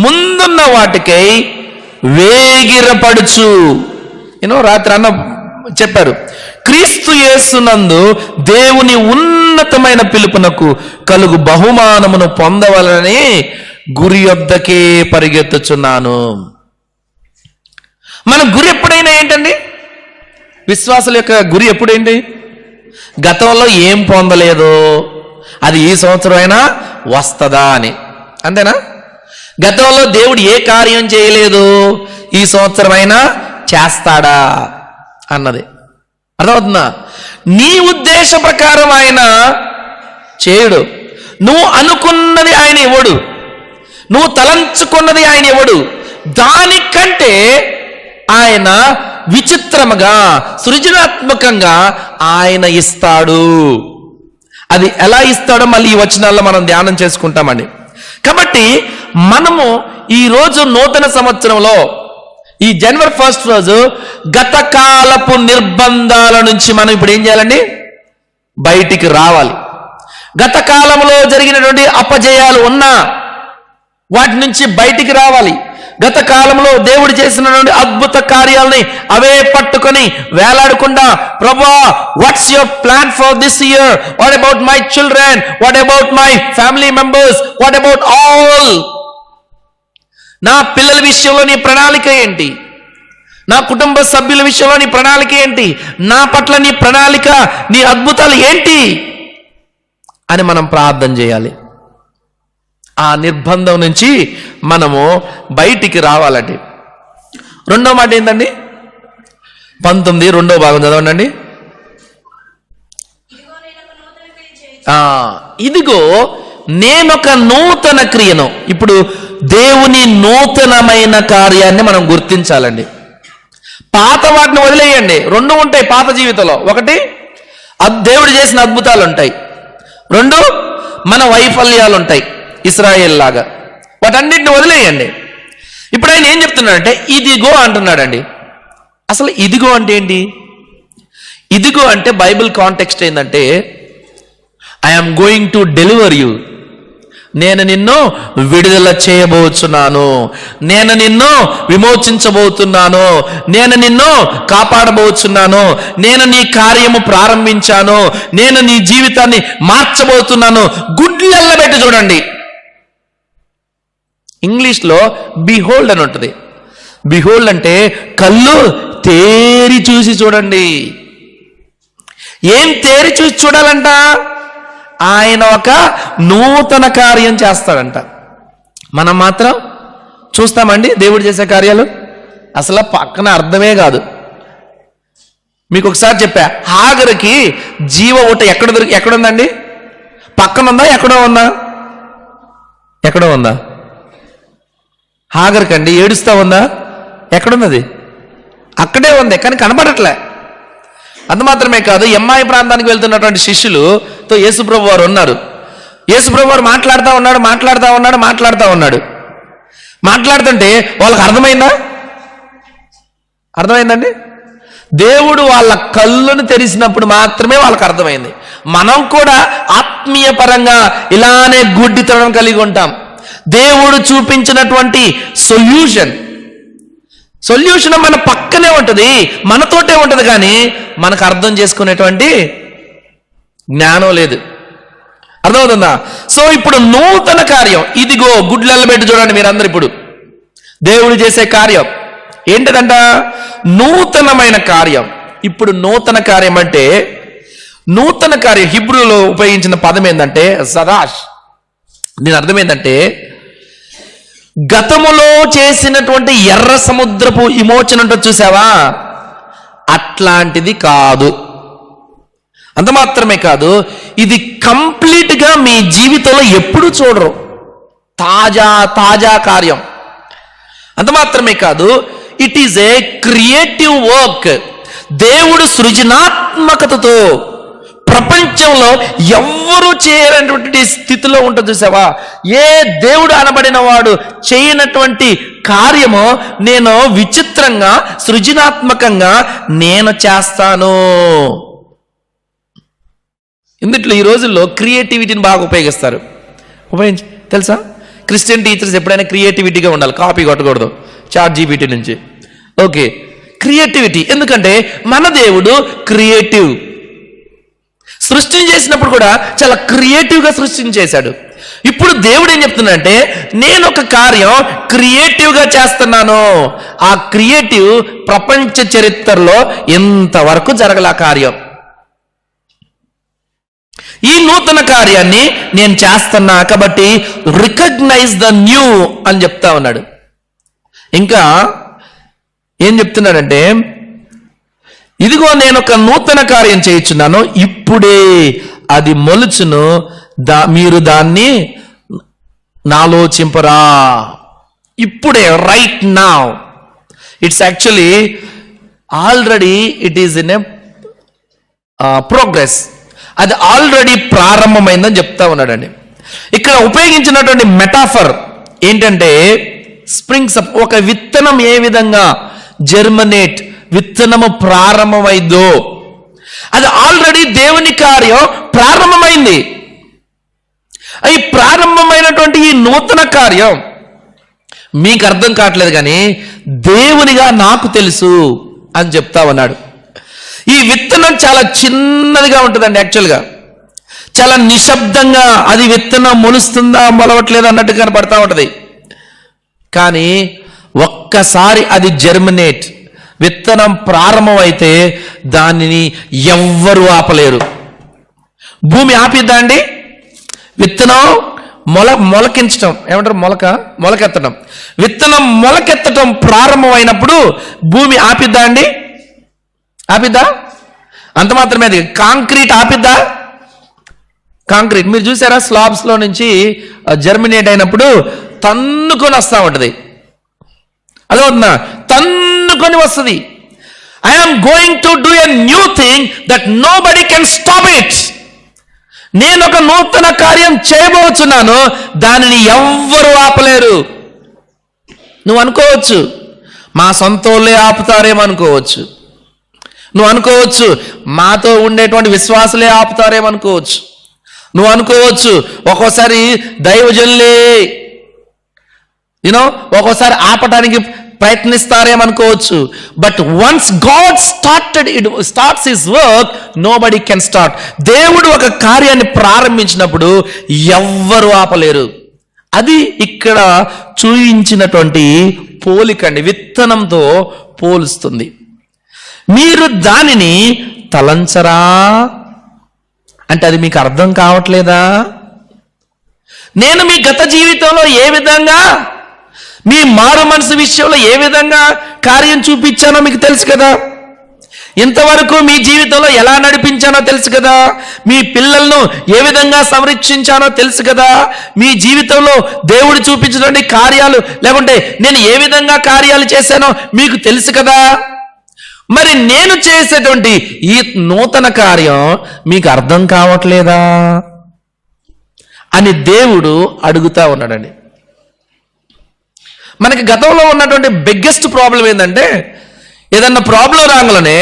ముందున్న వాటికై వేగిరపడుచు. రాత్రి అన్న చెప్పారు, క్రీస్తు యేసునందు దేవుని ఉన్నతమైన పిలుపునకు కలుగు బహుమానమును పొందవలని గురి యొద్దకే పరిగెత్తుచున్నాను. మన గురి ఎప్పుడైనా ఏంటండి? విశ్వాసుల యొక్క గురి ఎప్పుడేంటి? గతంలో ఏం పొందలేదో అది ఈ సంవత్సరం అయినా వస్తుందా అని, అంతేనా? గతంలో దేవుడు ఏ కార్యం చేయలేదు, ఈ సంవత్సరం అయినా చేస్తాడా అన్నది. అర్థమవుతుందా? నీ ఉద్దేశ ప్రకారం ఆయన చేయడు, నువ్వు అనుకున్నది ఆయన ఇవ్వడు, నువ్వు తలంచుకున్నది ఆయన ఇవ్వడు. దానికంటే ఆయన విచిత్రముగా, సృజనాత్మకంగా ఆయన ఇస్తాడు. అది ఎలా ఇస్తాడో మళ్ళీ ఈ వచనాల్లో మనం ధ్యానం చేసుకుంటామండి. కాబట్టి మనము ఈరోజు నూతన సంవత్సరంలో ఈ జనవరి 1 రోజు గత కాలపు నిర్బంధాల నుంచి మనం ఇప్పుడు ఏం చేయాలండి? బయటికి రావాలి. గత కాలంలో జరిగినటువంటి అపజయాలు ఉన్నా వాటి నుంచి బయటికి రావాలి. గత కాలంలో దేవుడు చేసినటువంటి అద్భుత కార్యాలని అవే పట్టుకొని వేలాడకుండా, ప్రభువా, what's your plan for this year? What about my children? What about my family members? What about all? నా పిల్లల విషయంలో నీ ప్రణాళిక ఏంటి? నా కుటుంబ సభ్యుల విషయంలో నీ ప్రణాళిక ఏంటి? నా పట్ల నీ ప్రణాళిక, నీ అద్భుతాలు ఏంటి అని మనం ప్రార్థన చేయాలి. ఆ నిర్బంధం నుంచి మనము బయటికి రావాలండి. రెండో మాట ఏంటండి? 19 రెండో భాగం చదవండి. ఇదిగో నేనొక నూతన క్రియను. ఇప్పుడు దేవుని నూతనమైన కార్యాన్ని మనం గుర్తించాలండి. పాత వాటిని వదిలేయండి. 2 ఉంటాయి పాత జీవితంలో. ఒకటి, దేవుడు చేసిన అద్భుతాలు ఉంటాయి. 2, మన వైఫల్యాలు ఉంటాయి, ఇశ్రాయేల్ లాగా. వాటన్నిటిని వదిలేయండి. ఇప్పుడు ఆయన ఏం చెప్తున్నాడంటే ఇదిగో అంటున్నాడండి. అసలు ఇదిగో అంటే ఏంటి? ఇదిగో అంటే బైబిల్ కాంటెక్స్ట్ ఏంటంటే, I'm going to deliver you. నేను నిన్ను విడుదల చేయబోతున్నాను, నేను నిన్ను విమోచించబోతున్నాను, నేను నిన్ను కాపాడబోతున్నాను, నేను నీ కార్యము ప్రారంభించాను, నేను నీ జీవితాన్ని మార్చబోతున్నాను. గుడ్లు ఎల్లబెట్టి చూడండి. ఇంగ్లీష్లో బిహోల్డ్ అని ఉంటుంది. బిహోల్డ్ అంటే కళ్ళు తేరి చూసి చూడండి. ఏం తేరి చూసి చూడాలంట? ఆయన ఒక నూతన కార్యం చేస్తాడంట. మనం మాత్రం చూస్తామండి దేవుడు చేసే కార్యాలు? అసలు పక్కన అర్థమే కాదు. మీకు ఒకసారి చెప్పా, హాగరుకి జీవ ఊట ఎక్కడుందండి? పక్కన ఉందా? ఎక్కడో ఉందా? ఎక్కడో ఉందా? హాగర్కండి ఏడుస్తా ఉందా? ఎక్కడున్నది? అక్కడే ఉంది, కానీ కనపడట్లే. అంత మాత్రమే కాదు, ఎమ్మాయి ప్రాంతానికి వెళ్తున్నటువంటి శిష్యులతో యేసుప్రభు వారు ఉన్నారు. యేసుప్రభు వారు మాట్లాడుతూ ఉన్నాడు. మాట్లాడుతుంటే వాళ్ళకి అర్థమైందండి? దేవుడు వాళ్ళ కళ్ళను తెరిచినప్పుడు మాత్రమే వాళ్ళకి అర్థమైంది. మనం కూడా ఆత్మీయ పరంగా ఇలానే గుడ్డితనం కలిగి ఉంటాం. దేవుడు చూపించినటువంటి సొల్యూషన్, సొల్యూషన్ మన పక్కనే ఉంటుంది, మనతోటే ఉంటుంది, కానీ మనకు అర్థం చేసుకునేటువంటి జ్ఞానం లేదు. అర్థమవుతుందా? సో ఇప్పుడు నూతన కార్యం, ఇదిగో గుడ్లెల్ల పెట్టి చూడండి మీరందరూ. ఇప్పుడు దేవుడు చేసే కార్యం ఏంటిదంట? నూతనమైన కార్యం. ఇప్పుడు నూతన కార్యం అంటే, నూతన కార్యం హిబ్రూలో ఉపయోగించిన పదం ఏంటంటే జదాష్. దీని అర్థం ఏంటంటే, గతములో చేసినటువంటి ఎర్ర సముద్రపు విమోచన ఉంటుంది చూసావా, అట్లాంటిది కాదు. అంత మాత్రమే కాదు, ఇది కంప్లీట్గా మీ జీవితంలో ఎప్పుడు చూడరు, తాజా కార్యం. అంత మాత్రమే కాదు, it is a creative work. దేవుడు సృజనాత్మకతతో ప్రపంచంలో ఎవ్వరూ చేయనటువంటి స్థితిలో ఉంటుంది చూసావా. ఏ దేవుడు అనబడిన వాడు చేయనటువంటి కార్యము నేను విచిత్రంగా సృజనాత్మకంగా నేను చేస్తాను. ఇందుట్లో ఈ రోజుల్లో క్రియేటివిటీని బాగా ఉపయోగిస్తారు. తెలుసా, క్రిస్టియన్ టీచర్స్ ఎప్పుడైనా క్రియేటివిటీగా ఉండాలి, కాపీ కొట్టకూడదు ChatGPT నుంచి. Okay, creativity. ఎందుకంటే మన దేవుడు క్రియేటివ్. సృష్టిని చేసినప్పుడు కూడా చాలా క్రియేటివ్గా సృష్టిని చేశాడు. ఇప్పుడు దేవుడు ఏం చెప్తున్నాడంటే, నేను ఒక కార్యం క్రియేటివ్గా చేస్తున్నాను. ఆ క్రియేటివ్ ప్రపంచ చరిత్రలో ఇంతవరకు జరగల కార్యం. ఈ నూతన కార్యాన్ని నేను చేస్తున్నా కాబట్టి రికగ్నైజ్ ద న్యూ అని చెప్తా ఉన్నాడు. ఇంకా ఏం చెప్తున్నాడంటే, ఇదిగో నేను ఒక నూతన కార్యం చేయించున్నాను, ఇప్పుడే అది మొలుచును, మీరు దాన్ని నాలోచింపరా. ఇప్పుడే, right now. It's actually already it is in a progress. అది ఆల్రెడీ ప్రారంభమైందని చెప్తా ఉన్నాడండి. ఇక్కడ ఉపయోగించినటువంటి మెటాఫర్ ఏంటంటే, స్ప్రింగ్స్ అప్. ఒక విత్తనం ఏ విధంగా జర్మినేట్, విత్తనము ప్రారంభమైందో, అది ఆల్రెడీ దేవుని కార్యం ప్రారంభమైంది. ఈ ప్రారంభమైనటువంటి ఈ నూతన కార్యం మీకు అర్థం కావట్లేదు, కానీ దేవునిగా నాకు తెలుసు అని చెప్తా ఉన్నాడు. ఈ విత్తనం చాలా చిన్నదిగా ఉంటుందండి. యాక్చువల్గా చాలా నిశ్శబ్దంగా అది విత్తనం మొలుస్తుందా మొలవట్లేదు అన్నట్టు కనపడతా ఉంటుంది. కానీ ఒక్కసారి అది జర్మినేట్, విత్తనం ప్రారంభమైతే దానిని ఎవ్వరూ ఆపలేరు. భూమి ఆపిద్దా అండి? విత్తనం మొలకించటం ఏమంటారు, మొలకెత్తడం. విత్తనం మొలకెత్తడం ప్రారంభమైనప్పుడు భూమి ఆపిద్దా అండి? ఆపిద్దా? అంత మాత్రమే. అది కాంక్రీట్ ఆపిద్దా? కాంక్రీట్ మీరు చూసారా, స్లాబ్స్లో నుంచి జర్మినేట్ అయినప్పుడు తన్నుకొని వస్తూ ఉంటుంది. అదవుతుందా? తన్నుకొని వస్తుంది. I'm going to do a new thing that nobody can stop it. నేను ఒక నూతన కార్యం చేయబోతున్నాను, దానిని ఎవ్వరూ ఆపలేరు. నువ్వు అనుకోవచ్చు మా సొంతోళ్ళే ఆపుతారేమో అనుకోవచ్చు, నువ్వు అనుకోవచ్చు మాతో ఉండేటువంటి విశ్వాసులే ఆపుతారేమనుకోవచ్చు, నువ్వు అనుకోవచ్చు ఒక్కోసారి దైవజనులే ఒక్కోసారి ఆపటానికి ప్రయత్నిస్తారేమనుకోవచ్చు. But once God starts his work, nobody can stop. దేవుడు ఒక కార్యాన్ని ప్రారంభించినప్పుడు ఎవ్వరు ఆపలేరు. అది ఇక్కడ చూయించినటువంటి పోలికండి, విత్తనంతో పోలుస్తుంది. మీరు దానిని తలంచరా అంటే అది మీకు అర్థం కావట్లేదా? నేను మీ గత జీవితంలో ఏ విధంగా, మీ మారు మనసు విషయంలో ఏ విధంగా కార్యం చూపించానో మీకు తెలుసు కదా. ఇంతవరకు మీ జీవితంలో ఎలా నడిపించానో తెలుసు కదా. మీ పిల్లలను ఏ విధంగా సంరక్షించానో తెలుసు కదా. మీ జీవితంలో దేవుడు చూపించినటువంటి కార్యాలు, లేకుంటే నేను ఏ విధంగా కార్యాలు చేశానో మీకు తెలుసు కదా. మరి నేను చేసేటువంటి ఈ నూతన కార్యం మీకు అర్థం కావట్లేదా అని దేవుడు అడుగుతా ఉన్నాడండి. మనకి గతంలో ఉన్నటువంటి బిగ్గెస్ట్ ప్రాబ్లం ఏంటంటే, ఏదన్నా ప్రాబ్లం రాగానే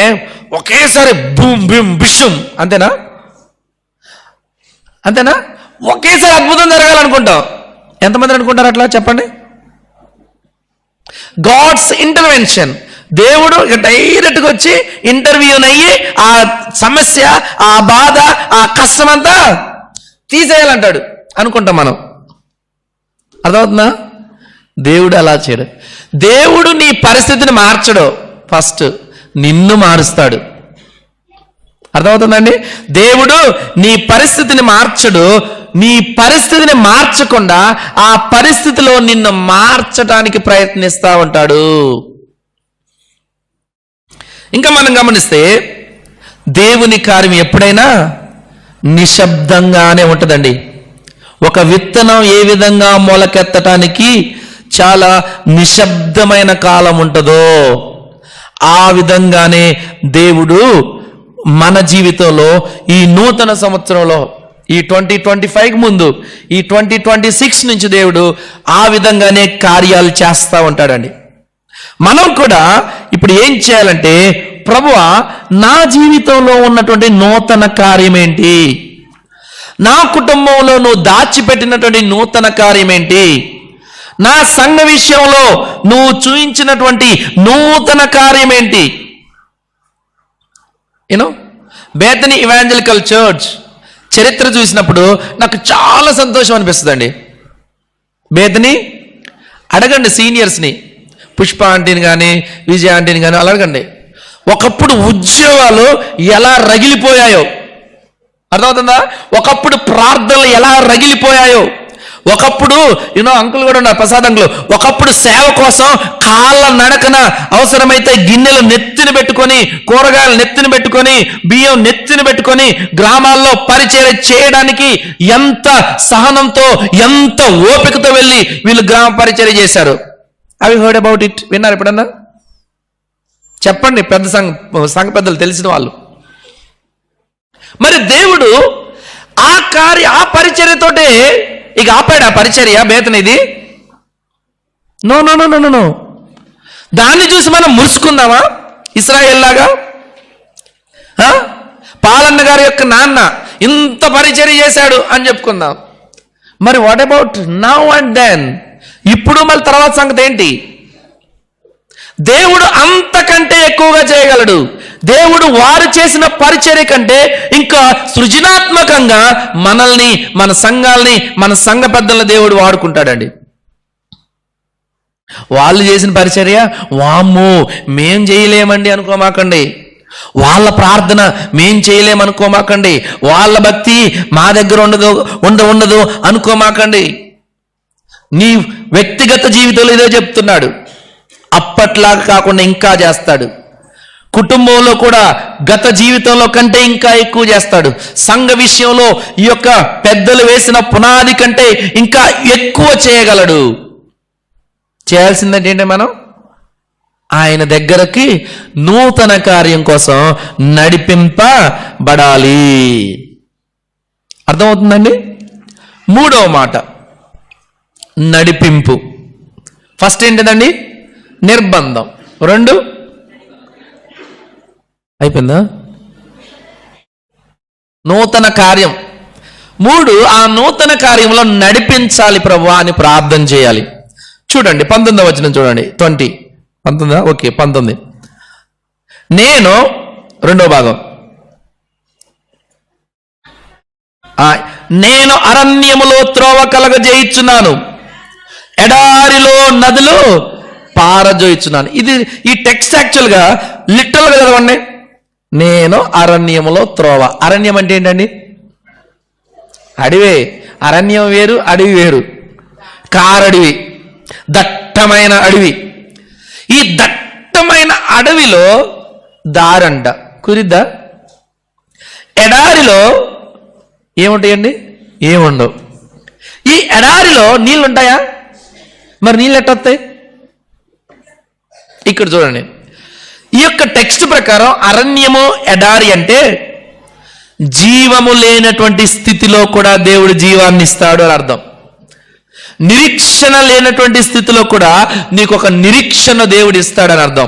ఒకేసారి బూమ్ బిమ్ బిషుం, అంతేనా ఒకేసారి అద్భుతం జరగాలనుకుంటాం. ఎంతమంది అనుకుంటారు అట్లా చెప్పండి? God's intervention. దేవుడు డైరెక్ట్గా వచ్చి ఇంటర్వ్యూనయ్యి ఆ సమస్య, ఆ బాధ, ఆ కష్టం అంతా తీసేయాలంటాడు అనుకుంటాం మనం. అర్థమవుతుందా? దేవుడు అలా చేయడు. దేవుడు నీ పరిస్థితిని మార్చడు, ఫస్ట్ నిన్ను మారుస్తాడు. అర్థమవుతుందండి? దేవుడు నీ పరిస్థితిని మార్చడు, నీ పరిస్థితిని మార్చకుండా ఆ పరిస్థితిలో నిన్ను మార్చడానికి ప్రయత్నిస్తూ ఉంటాడు. ఇంకా మనం గమనిస్తే దేవుని కార్యం ఎప్పుడైనా నిశ్శబ్దంగానే ఉంటుందండి. ఒక విత్తనం ఏ విధంగా మొలకెత్తటానికి చాలా నిశ్శబ్దమైన కాలం ఉంటుందో ఆ విధంగానే దేవుడు మన జీవితంలో ఈ నూతన సంవత్సరంలో, ఈ 2025 ముందు, ఈ 2026 నుంచి దేవుడు ఆ విధంగానే కార్యాలు చేస్తూ ఉంటాడండి. మనం కూడా ఇప్పుడు ఏం చేయాలంటే, ప్రభువా నా జీవితంలో ఉన్నటువంటి నూతన కార్యం ఏంటి, నా కుటుంబంలో నువ్వు దాచిపెట్టినటువంటి నూతన కార్యం ఏంటి, నా సంఘ విషయంలో నువ్వు చూయించినటువంటి నూతన కార్యం ఏంటి. బేతనీ ఇవాంజలికల్ చర్చ్ చరిత్ర చూసినప్పుడు నాకు చాలా సంతోషం అనిపిస్తుందండి. బేతనీ అడగండి సీనియర్స్ని, పుష్ప ఆంటీని కానీ విజయ ఆంటీని కానీ అలా అడగండి. ఒకప్పుడు ఉద్యోగాలు ఎలా రగిలిపోయాయో అర్థమవుతుందా? ఒకప్పుడు ప్రార్థనలు ఎలా రగిలిపోయాయో, ఒకప్పుడు అంకుల్ కూడా ఉన్నారు, ప్రసాద్ అంకులు, ఒకప్పుడు సేవ కోసం కాళ్ళ నడకన అవసరమైతే గిన్నెలు నెత్తిన పెట్టుకొని, కూరగాయలు నెత్తిన పెట్టుకొని, బియ్యం నెత్తిన పెట్టుకొని గ్రామాల్లో పరిచయం చేయడానికి ఎంత సహనంతో, ఎంత ఓపికతో వెళ్ళి వీళ్ళు గ్రామ పరిచయం చేశారు. అవి హర్డ్ అబౌట్ ఇట్, విన్నారు ఎప్పుడన్నా? చెప్పండి, పెద్ద సంఘ పెద్దలు తెలిసిన వాళ్ళు. మరి దేవుడు ఆ పరిచర్యతోటే ఇక ఆపాడు ఆ పరిచర్య బేతనీది? No no no no no. దాన్ని చూసి మనం మురుసుకుందామా ఇశ్రాయేల్ లాగా? పాలన్న గారి యొక్క నాన్న ఇంత పరిచర్య చేశాడు అని చెప్పుకుందాం. మరి what about now and then? ఇప్పుడు మళ్ళీ తర్వాత సంగతి ఏంటి? దేవుడు అంతకంటే ఎక్కువగా చేయగలడు. దేవుడు వారు చేసిన పరిచర్య కంటే ఇంకా సృజనాత్మకంగా మనల్ని, మన సంఘాలని, మన సంఘ పెద్దలను దేవుడు వాడుకుంటాడండి. వాళ్ళు చేసిన పరిచర్య వామ్మో మేం చేయలేమండి అనుకోమాకండి, వాళ్ళ ప్రార్థన మేం చేయలేమనుకోమాకండి, వాళ్ళ భక్తి మా దగ్గర ఉండదు అనుకోమాకండి. నీ వ్యక్తిగత జీవితంలో ఇదే చెప్తున్నాడు. అప్పట్లాగా కాకుండా ఇంకా చేస్తాడు. కుటుంబంలో కూడా గత జీవితంలో కంటే ఇంకా ఎక్కువ చేస్తాడు. సంఘ విషయంలో ఈ యొక్క పెద్దలు వేసిన పునాది కంటే ఇంకా ఎక్కువ చేయగలడు. చేయాల్సిందంటే మనం ఆయన దగ్గరకి నూతన కార్యం కోసం నడిపింపబడాలి. అర్థమవుతుందండి? మూడవ మాట నడిపింపు. ఫస్ట్ ఏంటిదండి? నిర్బంధం. 2 అయిపోయిందా? నూతన కార్యం. 3 ఆ నూతన కార్యంలో నడిపించాలి ప్రభువా అని ప్రార్థన చేయాలి. చూడండి 19వ వచనం చూడండి. 19 ఓకే 19. నేను, రెండో భాగం, నేను అరణ్యములో త్రోవ కలగజేయుచున్నాను, ఎడారిలో నదులు పారజోయిచున్నాను. ఇది ఈ టెక్స్ట్ యాక్చువల్గా లిటరల్గా చదవండి. నేను అరణ్యములో త్రోవ. అరణ్యం అంటే ఏంటండి? అడవే. అరణ్యం వేరు, అడవి వేరు. కారడవి, దట్టమైన అడవి. ఈ దట్టమైన అడవిలో దారంట కురిద్దా? ఎడారిలో ఏముంటాయండి? ఏముండవు. ఈ ఎడారిలో నీళ్ళు ఉంటాయా? మరి నీళ్ళు ఎట్టొస్తాయి? ఇక్కడ చూడండి, ఈ యొక్క టెక్స్ట్ ప్రకారం అరణ్యము, ఎడారి అంటే జీవము లేనటువంటి స్థితిలో కూడా దేవుడు జీవాన్ని ఇస్తాడు అని అర్థం. నిరీక్షణ లేనటువంటి స్థితిలో కూడా నీకు ఒక నిరీక్షణ దేవుడు ఇస్తాడని అర్థం.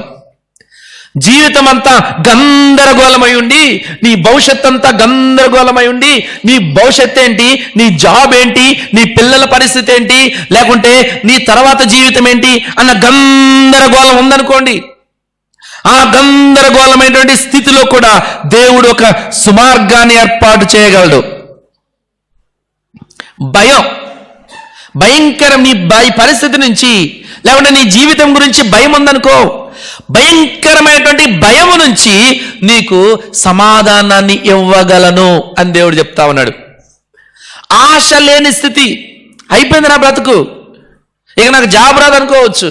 జీవితం అంతా గందరగోళమై ఉండి, నీ భవిష్యత్ అంతా గందరగోళమై ఉండి, నీ భవిష్యత్ ఏంటి, నీ జాబ్ ఏంటి, నీ పిల్లల పరిస్థితి ఏంటి, లేకుంటే నీ తర్వాత జీవితం ఏంటి అన్న గందరగోళం ఉందనుకోండి. ఆ గందరగోళమైనటువంటి స్థితిలో కూడా దేవుడు ఒక సుమార్గాన్ని ఏర్పాటు చేయగలడు. భయంకరం నీ పరిస్థితి నుంచి, లేకుంటే నీ జీవితం గురించి భయం ఉందనుకో, భయంకరమైనటువంటి భయము నుంచి నీకు సమాధానాన్ని ఇవ్వగలను అని దేవుడు చెప్తా ఉన్నాడు. ఆశ లేని స్థితి, అయిపోయింది నా బ్రతుకు, ఇక నాకు జాబ్ రాదనుకోవచ్చు,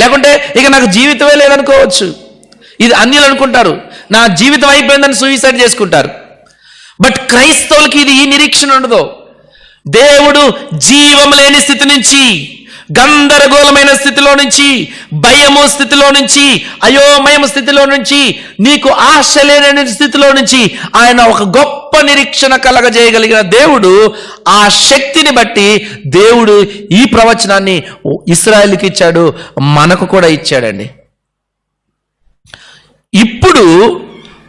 లేకుంటే ఇక నాకు జీవితమే లేదనుకోవచ్చు. ఇది అన్యులు అనుకుంటారు, నా జీవితం అయిపోయిందని సూసైడ్ చేసుకుంటారు. బట్ క్రైస్తవులకి ఇది ఈ నిరీక్షణ ఉండదు. దేవుడు జీవం లేని స్థితి నుంచి, గందరగోళమైన స్థితిలో నుంచి, భయము స్థితిలో నుంచి, అయోమయం స్థితిలో నుంచి, నీకు ఆశ లేని స్థితిలో నుంచి ఆయన ఒక గొప్ప నిరీక్షణ కలగజేయగలిగిన దేవుడు. ఆ శక్తిని బట్టి దేవుడు ఈ ప్రవచనాన్ని ఇశ్రాయేలుకి ఇచ్చాడు, మనకు కూడా ఇచ్చాడండి. ఇప్పుడు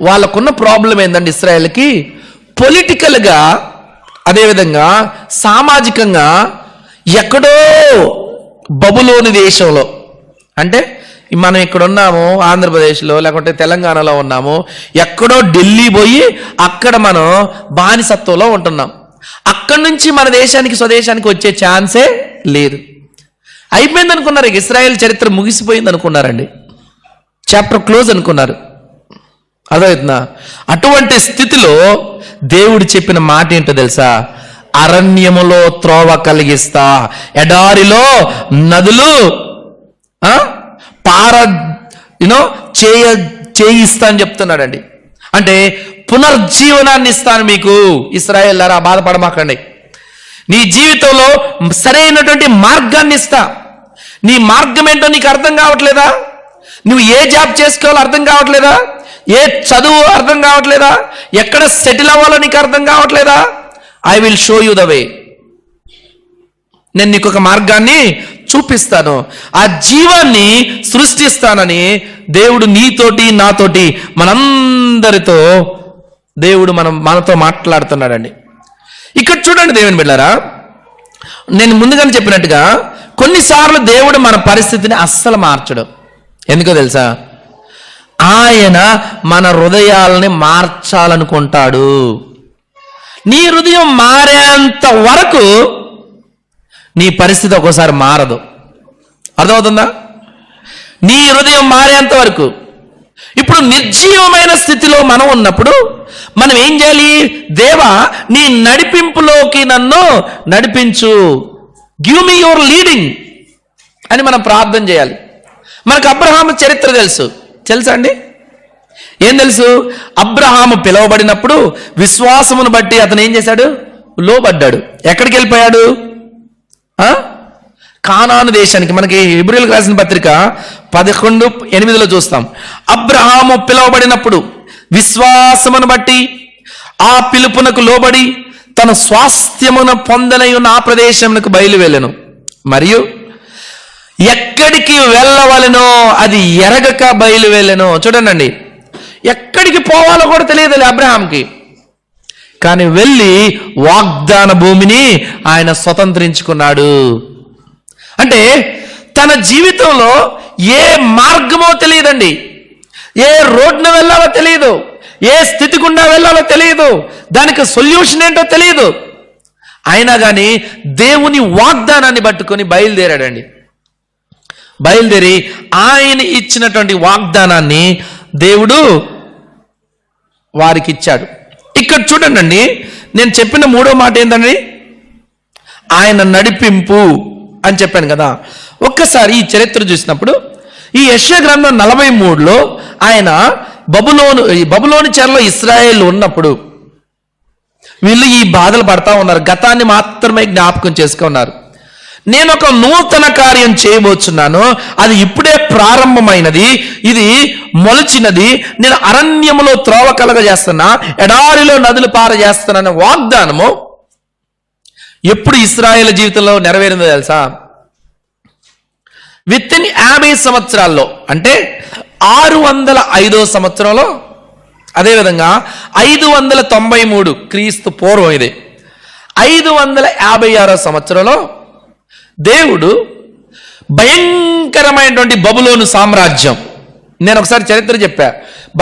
వాళ్ళకున్న ప్రాబ్లం ఏంటంటే ఇశ్రాయేలుకి పొలిటికల్గా, అదేవిధంగా సామాజికంగా ఎక్కడో బబులోని దేశంలో, అంటే మనం ఇక్కడ ఉన్నాము ఆంధ్రప్రదేశ్లో, లేకుంటే తెలంగాణలో ఉన్నాము, ఎక్కడో ఢిల్లీ పోయి అక్కడ మనం బానిసత్వంలో ఉంటున్నాం. అక్కడి నుంచి మన దేశానికి, స్వదేశానికి వచ్చే ఛాన్సే లేదు. అయిపోయింది అనుకున్నారు, ఇశ్రాయేల్ చరిత్ర ముగిసిపోయింది అనుకున్నారండి, చాప్టర్ క్లోజ్ అనుకున్నారు. అర్థమవుతుందా? అటువంటి స్థితిలో దేవుడు చెప్పిన మాట ఏంటో తెలుసా? అరణ్యములో త్రోవ కలిగిస్తా, ఎడారిలో నదులు చేయిస్తా అని చెప్తున్నాడండి. అంటే పునర్జీవనాన్ని ఇస్తాను మీకు. ఇశ్రాయేలులారా బాధపడమాకండి, నీ జీవితంలో సరైనటువంటి మార్గాన్ని ఇస్తా. నీ మార్గం ఏంటో నీకు అర్థం కావట్లేదా? నువ్వు ఏ జాబ్ చేసుకోవాలో అర్థం కావట్లేదా? ఏ చదువు అర్థం కావట్లేదా? ఎక్కడ సెటిల్ అవ్వాలో నీకు అర్థం కావట్లేదా? I will show you the way. నేను నీకు ఒక మార్గాన్ని చూపిస్తాను, ఆ జీవాన్ని సృష్టిస్తానని దేవుడు నీతోటి, నాతోటి, మనందరితో దేవుడు మనతో మాట్లాడుతున్నాడండి. ఇక్కడ చూడండి దేవుని బిడ్డలారా, నేను ముందుగానే చెప్పినట్టుగా కొన్నిసార్లు దేవుడు మన పరిస్థితిని అస్సలు మార్చడు. ఎందుకో తెలుసా? ఆయన మన హృదయాలని మార్చాలనుకుంటాడు. నీ హృదయం మారేంత వరకు నీ పరిస్థితి ఒక్కోసారి మారదు. అర్థమవుతుందా? నీ హృదయం మారేంత వరకు. ఇప్పుడు నిర్జీవమైన స్థితిలో మనం ఉన్నప్పుడు మనం ఏం చేయాలి? దేవా, నీ నడిపింపులోకి నన్ను నడిపించు, గివ్ మీ యువర్ లీడింగ్ అని మనం ప్రార్థన చేయాలి. మనకు అబ్రహాము చరిత్ర తెలుసా అండి? ఏం తెలుసు? అబ్రహాము పిలువబడినప్పుడు విశ్వాసమును బట్టి అతను ఏం చేశాడు? లోబడ్డాడు. ఎక్కడికి వెళ్ళిపోయాడు? కానాను దేశానికి. మనకి హెబ్రీయులకు రాసిన పత్రిక 11:8 చూస్తాం. అబ్రహాము పిలువబడినప్పుడు విశ్వాసమును బట్టి ఆ పిలుపునకు లోబడి తన స్వాస్థ్యమును పొందనై ఉన్న ఆ ప్రదేశమునకు బయలువెళ్ళెను, మరియు ఎక్కడికి వెళ్ళవలెనో అది ఎరగక బయలువెళ్ళెను. చూడండి, ఎక్కడికి పోవాలో కూడా తెలియదు అబ్రహాంకి, కానీ వెళ్ళి వాగ్దాన భూమిని ఆయన స్వతంత్రించుకున్నాడు. అంటే తన జీవితంలో ఏ మార్గమో తెలియదండి, ఏ రోడ్డున వెళ్ళాలో తెలియదు, ఏ స్థితి గుండా వెళ్ళాలో తెలియదు, దానికి సొల్యూషన్ ఏంటో తెలియదు. అయినా కానీ దేవుని వాగ్దానాన్ని పట్టుకొని బయలుదేరాడండి. బయలుదేరి ఆయన ఇచ్చినటువంటి వాగ్దానాన్ని దేవుడు వారికి ఇచ్చాడు. ఇక్కడ చూడండి, నేను చెప్పిన మూడో మాట ఏంటండి? ఆయన నడిపింపు అని చెప్పాను కదా. ఒక్కసారి ఈ చరిత్ర చూసినప్పుడు ఈ యెషయా గ్రంథం 43లో ఆయన బబులోను చెరలో ఇశ్రాయేలు ఉన్నప్పుడు వీళ్ళు ఈ బాధలు పడతా ఉన్నారు. గతాన్ని మాత్రమే జ్ఞాపకం చేసుకున్నారు. నేను ఒక నూతన కార్యం చేయబోతున్నాను, అది ఇప్పుడే ప్రారంభమైనది, ఇది మొలిచినది, నేను అరణ్యములో త్రోవ కలగజేస్తున్నా, ఎడారిలో నదులు పారజేస్తాననే వాగ్దానము ఎప్పుడు ఇశ్రాయేలు జీవితంలో నెరవేరిందో తెలుసా? విత్ ఇన్ 50 సంవత్సరాల్లో. అంటే 605వ సంవత్సరంలో, అదేవిధంగా 593 క్రీస్తు పూర్వం, ఇది 556వ సంవత్సరంలో దేవుడు భయంకరమైనటువంటి బబులోను సామ్రాజ్యం, నేను ఒకసారి చరిత్ర చెప్పా,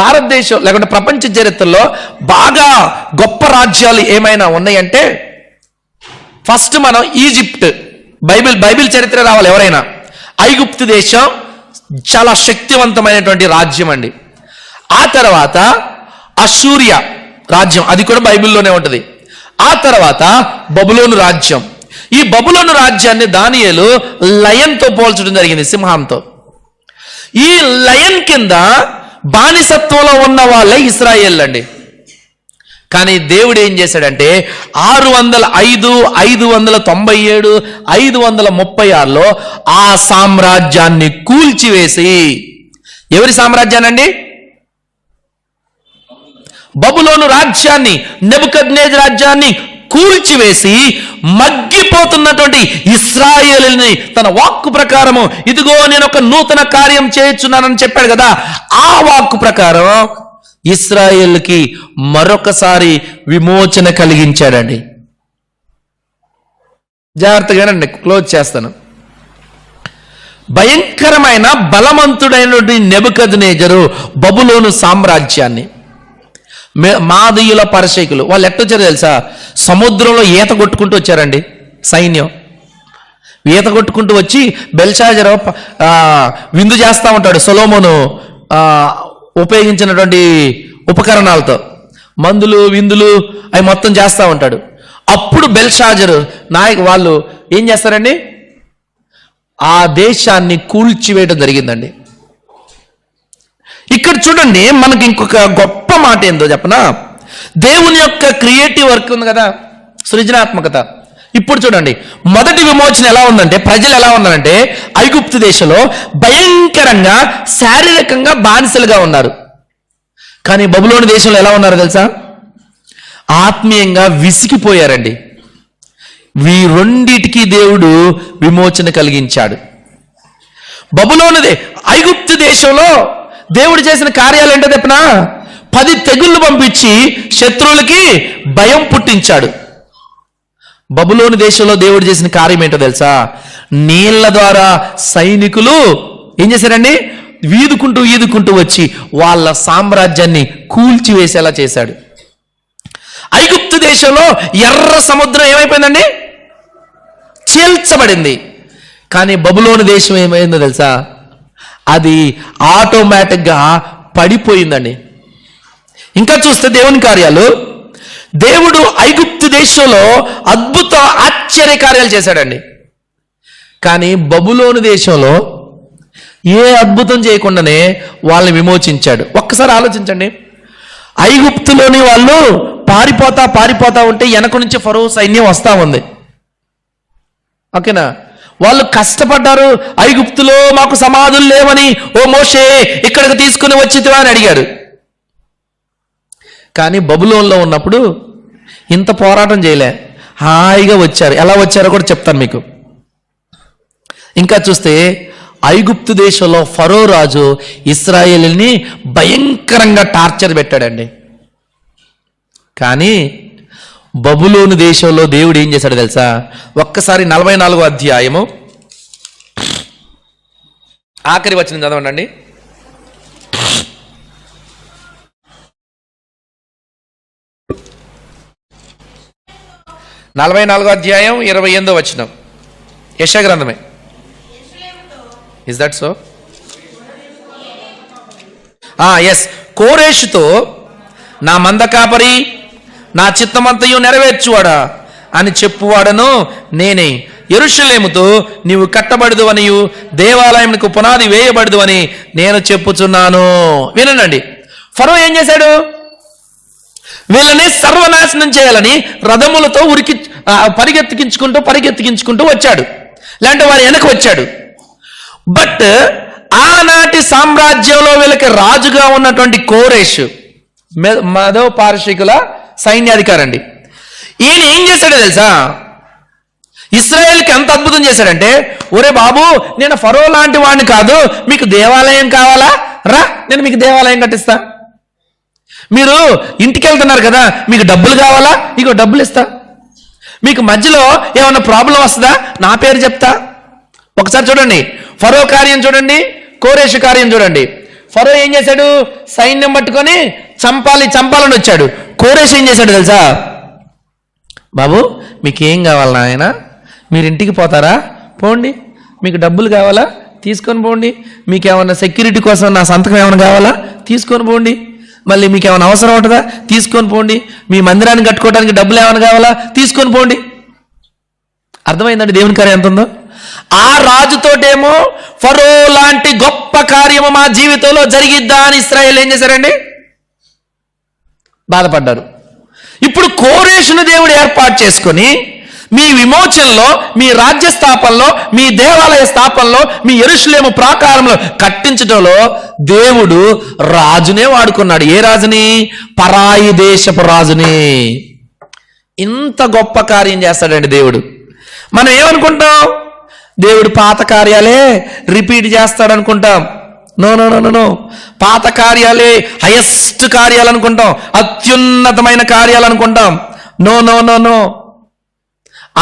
భారతదేశం లేకుంటే ప్రపంచ చరిత్రలో బాగా గొప్ప రాజ్యాలు ఏమైనా ఉన్నాయంటే ఫస్ట్ మనం ఈజిప్ట్, బైబిల్ చరిత్ర రావాలి ఎవరైనా. ఐగుప్తు దేశం చాలా శక్తివంతమైనటువంటి రాజ్యం అండి. ఆ తర్వాత అశూరియ రాజ్యం, అది కూడా బైబిల్లోనే ఉంటుంది. ఆ తర్వాత బబులోను రాజ్యం. ఈ బబులోను రాజ్యాన్ని దానియేలు లయన్తో పోల్చడం జరిగింది, సింహంతో. ఈ లయన్ కింద బానిసత్వంలో ఉన్న వాళ్ళే ఇశ్రాయేల్ అండి. కానీ దేవుడు ఏం చేశాడంటే 605, 597, 536లో ఆ సామ్రాజ్యాన్ని కూల్చివేసి, ఎవరి సామ్రాజ్యానండి? బబులోను రాజ్యాన్ని, నెబుకద్నెజరు రాజ్యాన్ని కూల్చివేసి మగ్గిపోతున్నటువంటి ఇశ్రాయేలుని తన వాక్కు ప్రకారము, ఇదిగో నేను ఒక నూతన కార్యం చేయుచున్నానని చెప్పాడు కదా, ఆ వాక్కు ప్రకారం ఇశ్రాయేలుకి మరొకసారి విమోచన కలిగించాడండి. జాగ్రత్తగానండి, క్లోజ్ చేస్తాను. భయంకరమైన బలవంతుడైనటువంటి నెబుకద్నెజరు బబులోను సామ్రాజ్యాన్ని, మాదీయుల పరశేకులు వాళ్ళు ఎట్టొచ్చారు తెలుసా? సముద్రంలో ఈత కొట్టుకుంటూ వచ్చారండి. సైన్యం ఈత కొట్టుకుంటూ వచ్చి బెల్షాజరు విందు చేస్తూ ఉంటాడు సొలొమోను ఉపయోగించినటువంటి ఉపకరణాలతో, మందులు విందులు అవి మొత్తం చేస్తూ ఉంటాడు. అప్పుడు బెల్షాజరు వాళ్ళు ఏం చేస్తారండి? ఆ దేశాన్ని కూల్చివేయడం జరిగిందండి. ఇక్కడ చూడండి, మనకి ఇంకొక గొప్ప మాట ఏందో చెప్పనా? దేవుని యొక్క క్రియేటివ్ వర్క్ ఉంది కదా, సృజనాత్మకత. ఇప్పుడు చూడండి, మొదటి విమోచన ఎలా ఉందంటే, ప్రజలు ఎలా ఉన్నారంటే ఐగుప్తు దేశంలో భయంకరంగా శారీరకంగా బానిసలుగా ఉన్నారు. కానీ బబులోను దేశంలో ఎలా ఉన్నారు తెలుసా? ఆత్మీయంగా విసిగిపోయారండి. ఈ రెండిటికి దేవుడు విమోచన కలిగించాడు. బబులోనుదే ఐగుప్తు దేశంలో దేవుడు చేసిన కార్యాలు ఏంటో చెప్పనా? 10 తెగుళ్ళు పంపించి శత్రువులకి భయం పుట్టించాడు. బబులోను దేశంలో దేవుడు చేసిన కార్యం ఏంటో తెలుసా? నీళ్ల ద్వారా సైనికులు ఏం చేశారండి? ఈదుకుంటూ వచ్చి వాళ్ళ సామ్రాజ్యాన్ని కూల్చివేసేలా చేశాడు. ఐగుప్తు దేశంలో ఎర్ర సముద్రం ఏమైపోయిందండి? చీల్చబడింది. కానీ బబులోను దేశం ఏమైందో తెలుసా? అది ఆటోమేటిక్గా పడిపోయిందండి. ఇంకా చూస్తే దేవుని కార్యాలు, దేవుడు ఐగుప్తు దేశంలో అద్భుత ఆశ్చర్య కార్యాలు చేశాడండి. కానీ బబులోను దేశంలో ఏ అద్భుతం చేయకుండానే వాళ్ళని విమోచించాడు. ఒక్కసారి ఆలోచించండి, ఐగుప్తులోని వాళ్ళు పారిపోతా ఉంటే వెనక నుంచి ఫరో సైన్యం వస్తా ఉంది. ఓకేనా? వాళ్ళు కష్టపడ్డారు. ఐగుప్తులో మాకు సమాధులు లేవని, ఓ మోషే ఇక్కడికి తీసుకుని వచ్చితివా అని అడిగాడు. కానీ బబులోన్లో ఉన్నప్పుడు ఇంత పోరాటం చేయలే, హాయిగా వచ్చారు. ఎలా వచ్చారో కూడా చెప్తాను మీకు. ఇంకా చూస్తే ఐగుప్తు దేశంలో ఫరో రాజు ఇశ్రాయేలుని భయంకరంగా టార్చర్ పెట్టాడండి. కానీ బబులోను దేశంలో దేవుడు ఏం చేశాడు తెలుసా? ఒక్కసారి 44వ అధ్యాయము ఆఖరి వచనం చదవండి. 44వ అధ్యాయం 28వ వచనం, యెషయా గ్రంథమే. Is that so? ఎస్. కోరేషుతో నా మంద కాపరి, నా చిత్తమంతయు నెరవేర్చువాడా అని చెప్పువాడను నేనే. యెరూషలేముతో నీవు కట్టబడదు అనియు దేవాలయంకు పునాది వేయబడదు అని నేను చెప్పుచున్నాను. వినండి, ఫరో ఏం చేశాడు? వీళ్ళని సర్వనాశనం చేయాలని రథములతో పరిగెత్తికించుకుంటూ వచ్చాడు. లేదంటే వారి వెనక వచ్చాడు. బట్ ఆనాటి సామ్రాజ్యంలో వీళ్ళకి రాజుగా ఉన్నటువంటి కోరేషు, మదో పారశీకుల సైన్యాధికారి అండి. ఈయన ఏం చేశాడో తెలుసా? ఇశ్రాయేల్కి ఎంత అద్భుతం చేశాడంటే, ఒరే బాబు, నేను ఫరో లాంటి వాడిని కాదు, మీకు దేవాలయం కావాలా, రా నేను మీకు దేవాలయం కట్టిస్తా. మీరు ఇంటికి వెళ్తున్నారు కదా, మీకు డబ్బులు కావాలా, ఇగో డబ్బులు ఇస్తా. మీకు మధ్యలో ఏమన్నా ప్రాబ్లం వస్తుందా, నా పేరు చెప్తా. ఒకసారి చూడండి ఫరో కార్యం చూడండి, కోరేషు కార్యం చూడండి. ఫరో ఏం చేశాడు, సైన్యం పట్టుకొని చంపాలని వచ్చాడు. కోరేషు ఏం చేశాడు తెలుసా, బాబు మీకేం కావాలి నాయన, మీరు ఇంటికి పోతారా, పోండి. మీకు డబ్బులు కావాలా, తీసుకొని పోండి. మీకు ఏమన్నా సెక్యూరిటీ కోసం నా సంతకం ఏమైనా కావాలా, తీసుకొని పోండి. మళ్ళీ మీకు ఏమైనా అవసరం ఉంటుందా, తీసుకొని పోండి. మీ మందిరాన్ని కట్టుకోవడానికి డబ్బులు ఏమైనా కావాలా, తీసుకొని పోండి. అర్థమైందండి దేవుని కార్యం ఎంత ఉందో. ఆ రాజుతోటేమో ఫరో లాంటి గొప్ప కార్యము మా జీవితంలో జరిగిద్దా అని ఇశ్రాయేలు ఏం చేశారండి, బాధపడ్డారు. ఇప్పుడు కోరేషును దేవుడు ఏర్పాటు చేసుకొని మీ విమోచనలో, మీ రాజ్య స్థాపనలో, మీ దేవాలయ స్థాపనలో, మీ యెరూషలేము ప్రాకారంలో కట్టించడంలో దేవుడు రాజునే వాడుకున్నాడు. ఏ రాజుని, పరాయి దేశపు రాజుని. ఇంత గొప్ప కార్యం చేస్తాడండి దేవుడు. మనం ఏమనుకుంటాం, దేవుడు పాత కార్యాలే రిపీట్ చేస్తాడు అనుకుంటాం. నో నో నో నో, పాత కార్యాలే హైయెస్ట్ కార్యాలు అనుకుంటాం, అత్యున్నతమైన కార్యాలు అనుకుంటాం. నో నో నో నో,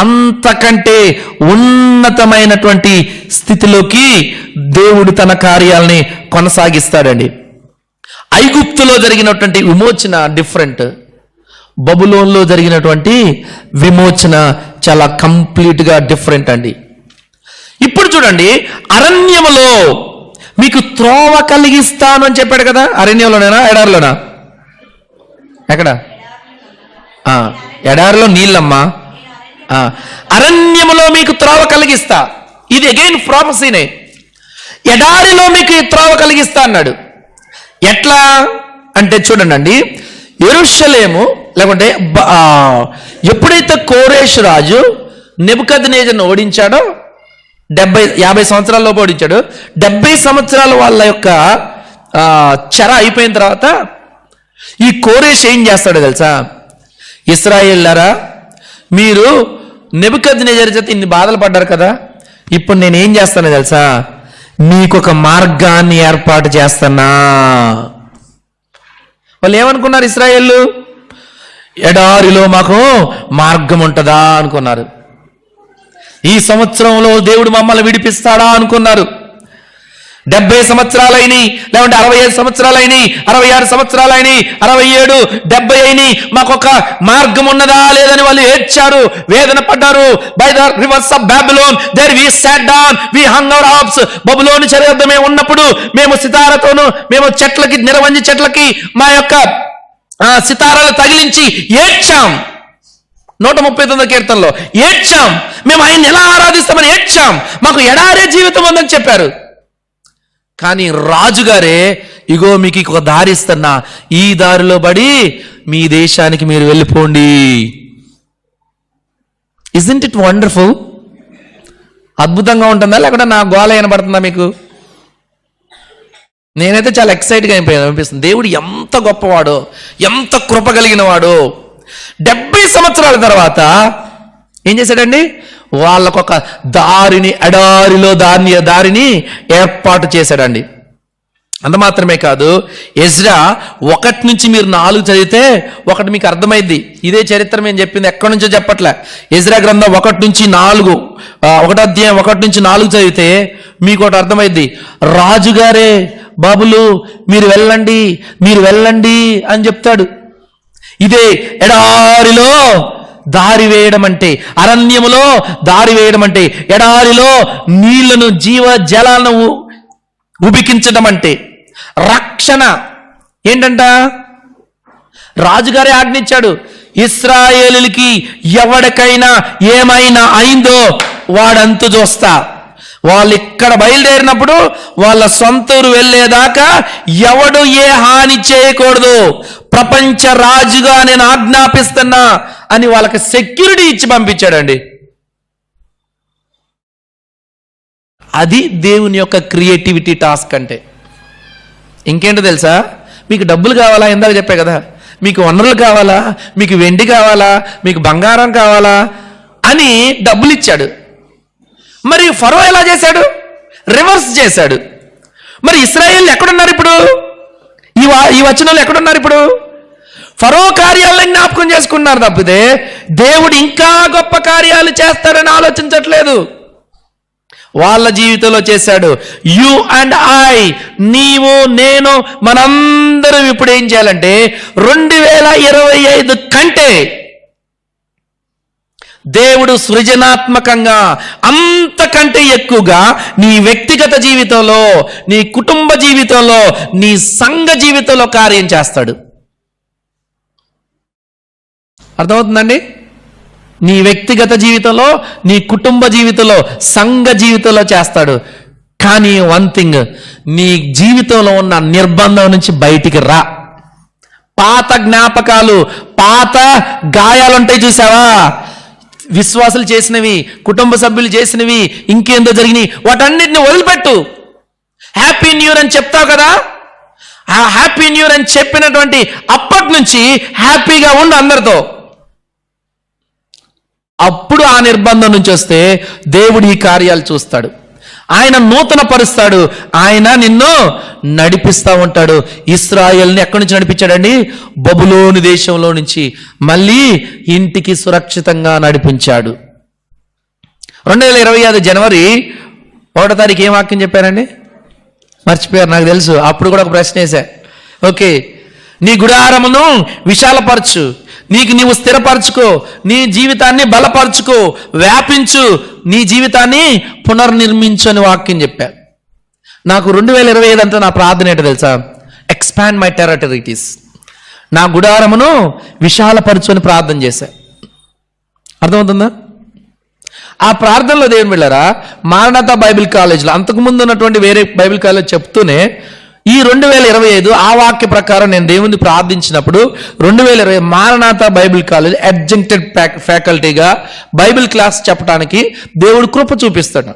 అంతకంటే ఉన్నతమైనటువంటి స్థితిలోకి దేవుడు తన కార్యాలని కొనసాగిస్తాడండి. ఐగుప్తులో జరిగినటువంటి విమోచన డిఫరెంట్, బబులోన్లో జరిగినటువంటి విమోచన చాలా కంప్లీట్గా డిఫరెంట్ అండి. ఇప్పుడు చూడండి, అరణ్యములో మీకు త్రోవ కలిగిస్తాను అని చెప్పాడు కదా. అరణ్యంలోనేనా, ఎడారిలోనా? ఎక్కడ? ఎడారిలో నీళ్ళమ్మా. అరణ్యములో మీకు త్రోవ కలిగిస్తా. ఇది అగైన్ ప్రాఫెసీనే. ఎడారిలో మీకు త్రోవ కలిగిస్తా అన్నాడు. ఎట్లా అంటే చూడండి, యెరూషలేము లేకుంటే ఎప్పుడైతే కోరేషు రాజు నెబుకద్నెజరును ఓడించాడో, 50 సంవత్సరాల్లో ఓడించాడు. 70 సంవత్సరాలు వాళ్ళ యొక్క చెర అయిపోయిన తర్వాత ఈ కోరేషు ఏం చేస్తాడో తెలుసా, ఇశ్రాయేలులారా మీరు నెబుకద్నెజరు చేత ఇన్ని బాధలు పడ్డారు కదా, ఇప్పుడు నేనేం చేస్తానో తెలుసా, మీకు ఒక మార్గాన్ని ఏర్పాటు చేస్తానా. వాళ్ళు ఏమనుకున్నారు, ఇశ్రాయేలు ఎడారిలో మాకు మార్గం ఉంటుందా అనుకున్నారు. ఈ సంవత్సరంలో దేవుడు మమ్మల్ని విడిపిస్తాడా అనుకున్నారు. 70 సంవత్సరాలైనవి, లేకుంటే 65 సంవత్సరాలైనవి, 66 సంవత్సరాలైనవి, 67, 70 అయినాయి, మాకొక మార్గం ఉన్నదా లేదని వాళ్ళు ఏడ్చారు, వేదన పడ్డారు. By the rivers of Babylon there we sat down, we hung our harps. బబులోను చెరగద్ద మేము ఉన్నప్పుడు మేము సితారతోను, మేము చెట్లకి, నిరవంజి చెట్లకి మా యొక్క సితారాలు తగిలించి ఏడ్చాం. 139 కీర్తనలో ఏడ్చాం. మేము ఆయన్ని ఎలా ఆరాధిస్తామని ఏడ్చాం. మాకు ఎడారే జీవితం ఉందని చెప్పారు. కానీ రాజుగారే, ఇగో మీకు ఒక దారి ఇస్తున్నా, ఈ దారిలో పడి మీ దేశానికి మీరు వెళ్ళిపోండి. Isn't it wonderful? అద్భుతంగా ఉంటుందా, లేకుంటే నా గోల వినబడుతుందా మీకు? నేనైతే చాలా ఎక్సైట్గా అనిపిస్తుంది. దేవుడు ఎంత గొప్పవాడో, ఎంత కృప కలిగిన వాడో. 70 సంవత్సరాల తర్వాత ఏం చేశాడండి, వాళ్ళకొక దారిని, ఎడారిలో దారిని ఏర్పాటు చేశాడండి. అంత మాత్రమే కాదు, ఎజ్రా 1 నుంచి మీరు 4 చదివితే ఒకటి మీకు అర్థమైద్ది. ఇదే చరిత్ర మేము చెప్పింది, ఎక్కడి నుంచో చెప్పట్లే. ఎజ్రా గ్రంథం 1 నుంచి 4, 1వ అధ్యాయం 1 నుంచి 4 చదివితే మీకు ఒకటి అర్థమైద్ది. రాజుగారే, బాబులు మీరు వెళ్ళండి అని చెప్తాడు. ఇదే ఎడారిలో దారి వేయడం అంటే, అరణ్యములో దారి వేయడం అంటే, ఎడారిలో నీళ్లను, జీవ జలాలను ఉబికించడం అంటే, రక్షణ ఏంటంట, రాజుగారే ఆజ్ఞించాడు. ఇశ్రాయేలులకి ఎవరికైనా ఏమైనా అయిందో వాడంతు చూస్తా. వాళ్ళు ఇక్కడ బయలుదేరినప్పుడు వాళ్ళ సొంతూరు వెళ్ళేదాకా ఎవడు ఏ హాని చేయకూడదు, ప్రపంచ రాజుగా నేను ఆజ్ఞాపిస్తున్నా అని వాళ్ళకి సెక్యూరిటీ ఇచ్చి పంపించాడండి. అది దేవుని యొక్క క్రియేటివిటీ టాస్క్ అంటే. ఇంకేంటో తెలుసా, మీకు డబ్బులు కావాలా, ఇందాక చెప్పా కదా, మీకు వనరులు కావాలా, మీకు వెండి కావాలా, మీకు బంగారం కావాలా అని డబ్బులు ఇచ్చాడు. మరి ఫరో ఎలా చేశాడు, రివర్స్ చేశాడు. మరి ఇశ్రాయేలు ఎక్కడున్నారు ఇప్పుడు? ఈ వచనంలో ఎక్కడున్నారు ఇప్పుడు? ఫరో కార్యాలను జ్ఞాపకం చేసుకున్నారు తప్పితే దేవుడు ఇంకా గొప్ప కార్యాలు చేస్తాడని ఆలోచించట్లేదు. వాళ్ళ జీవితంలో చేశాడు. యు అండ్ ఐ, నీవు నేను మనందరం ఇప్పుడు ఏం చేయాలంటే 2025 కంటే దేవుడు సృజనాత్మకంగా అంతకంటే ఎక్కువగా నీ వ్యక్తిగత జీవితంలో, నీ కుటుంబ జీవితంలో, నీ సంఘ జీవితంలో కార్యం చేస్తాడు. అర్థమవుతుందండి? నీ వ్యక్తిగత జీవితంలో, నీ కుటుంబ జీవితంలో, సంఘ జీవితంలో చేస్తాడు. కానీ వన్ థింగ్, నీ జీవితంలో ఉన్న నిర్బంధం నుంచి బయటికి రా. పాత జ్ఞాపకాలు, పాత గాయాలు ఉంటాయి చూసావా, విశ్వాసులు చేసినవి, కుటుంబ సభ్యులు చేసినవి, ఇంకేందో జరిగినాయి, వాటన్నిటిని వదిలిపెట్టు. హ్యాపీ న్యూ ఇయర్ అని చెప్తావు కదా, ఆ హ్యాపీ న్యూ ఇయర్ అని చెప్పినటువంటి అప్పటి నుంచి హ్యాపీగా ఉండు అందరితో. అప్పుడు ఆ నిర్బంధం నుంచి వస్తే దేవుడు ఈ కార్యాలు చూస్తాడు. ఆయన నూతన పరుస్తాడు. ఆయన నిన్ను నడిపిస్తూ ఉంటాడు. ఇశ్రాయేల్ని ఎక్కడి నుంచి నడిపించాడండి? బబులోను దేశంలో నుంచి మళ్ళీ ఇంటికి సురక్షితంగా నడిపించాడు. 2025 జనవరి 1వ తారీఖు ఏం వాక్యం చెప్పారండి? మర్చిపోయారు, నాకు తెలుసు. అప్పుడు కూడా ఒక ప్రశ్న వేసా. ఓకే, నీ గుడారమును విశాలపరచు, నీవు స్థిరపరచుకో, నీ జీవితాన్ని బలపరచుకో, వ్యాపించు, నీ జీవితాన్ని పునర్నిర్మించు అని వాక్యం చెప్పారు. నాకు 2025 అంటే నా ప్రార్థన ఏంటో తెలుసా? Expand my territories. నా గుడారమును విశాలపరచు అని ప్రార్థన చేశా. అర్థమవుతుందా? ఆ ప్రార్థనలో దేవుని బిడ్డలారా, మారణాతా బైబిల్ కాలేజ్లో అంతకుముందు ఉన్నటువంటి వేరే బైబిల్ కాలేజ్ చెప్తూనే ఈ 2025 ఆ వాక్య ప్రకారం నేను దేవుని ప్రార్థించినప్పుడు 2020 మారణాతా బైబిల్ కాలేజ్ అడ్జంక్టెడ్ ఫ్యాకల్టీగా బైబిల్ క్లాస్ చెప్పడానికి దేవుడు కృప చూపిస్తాడు.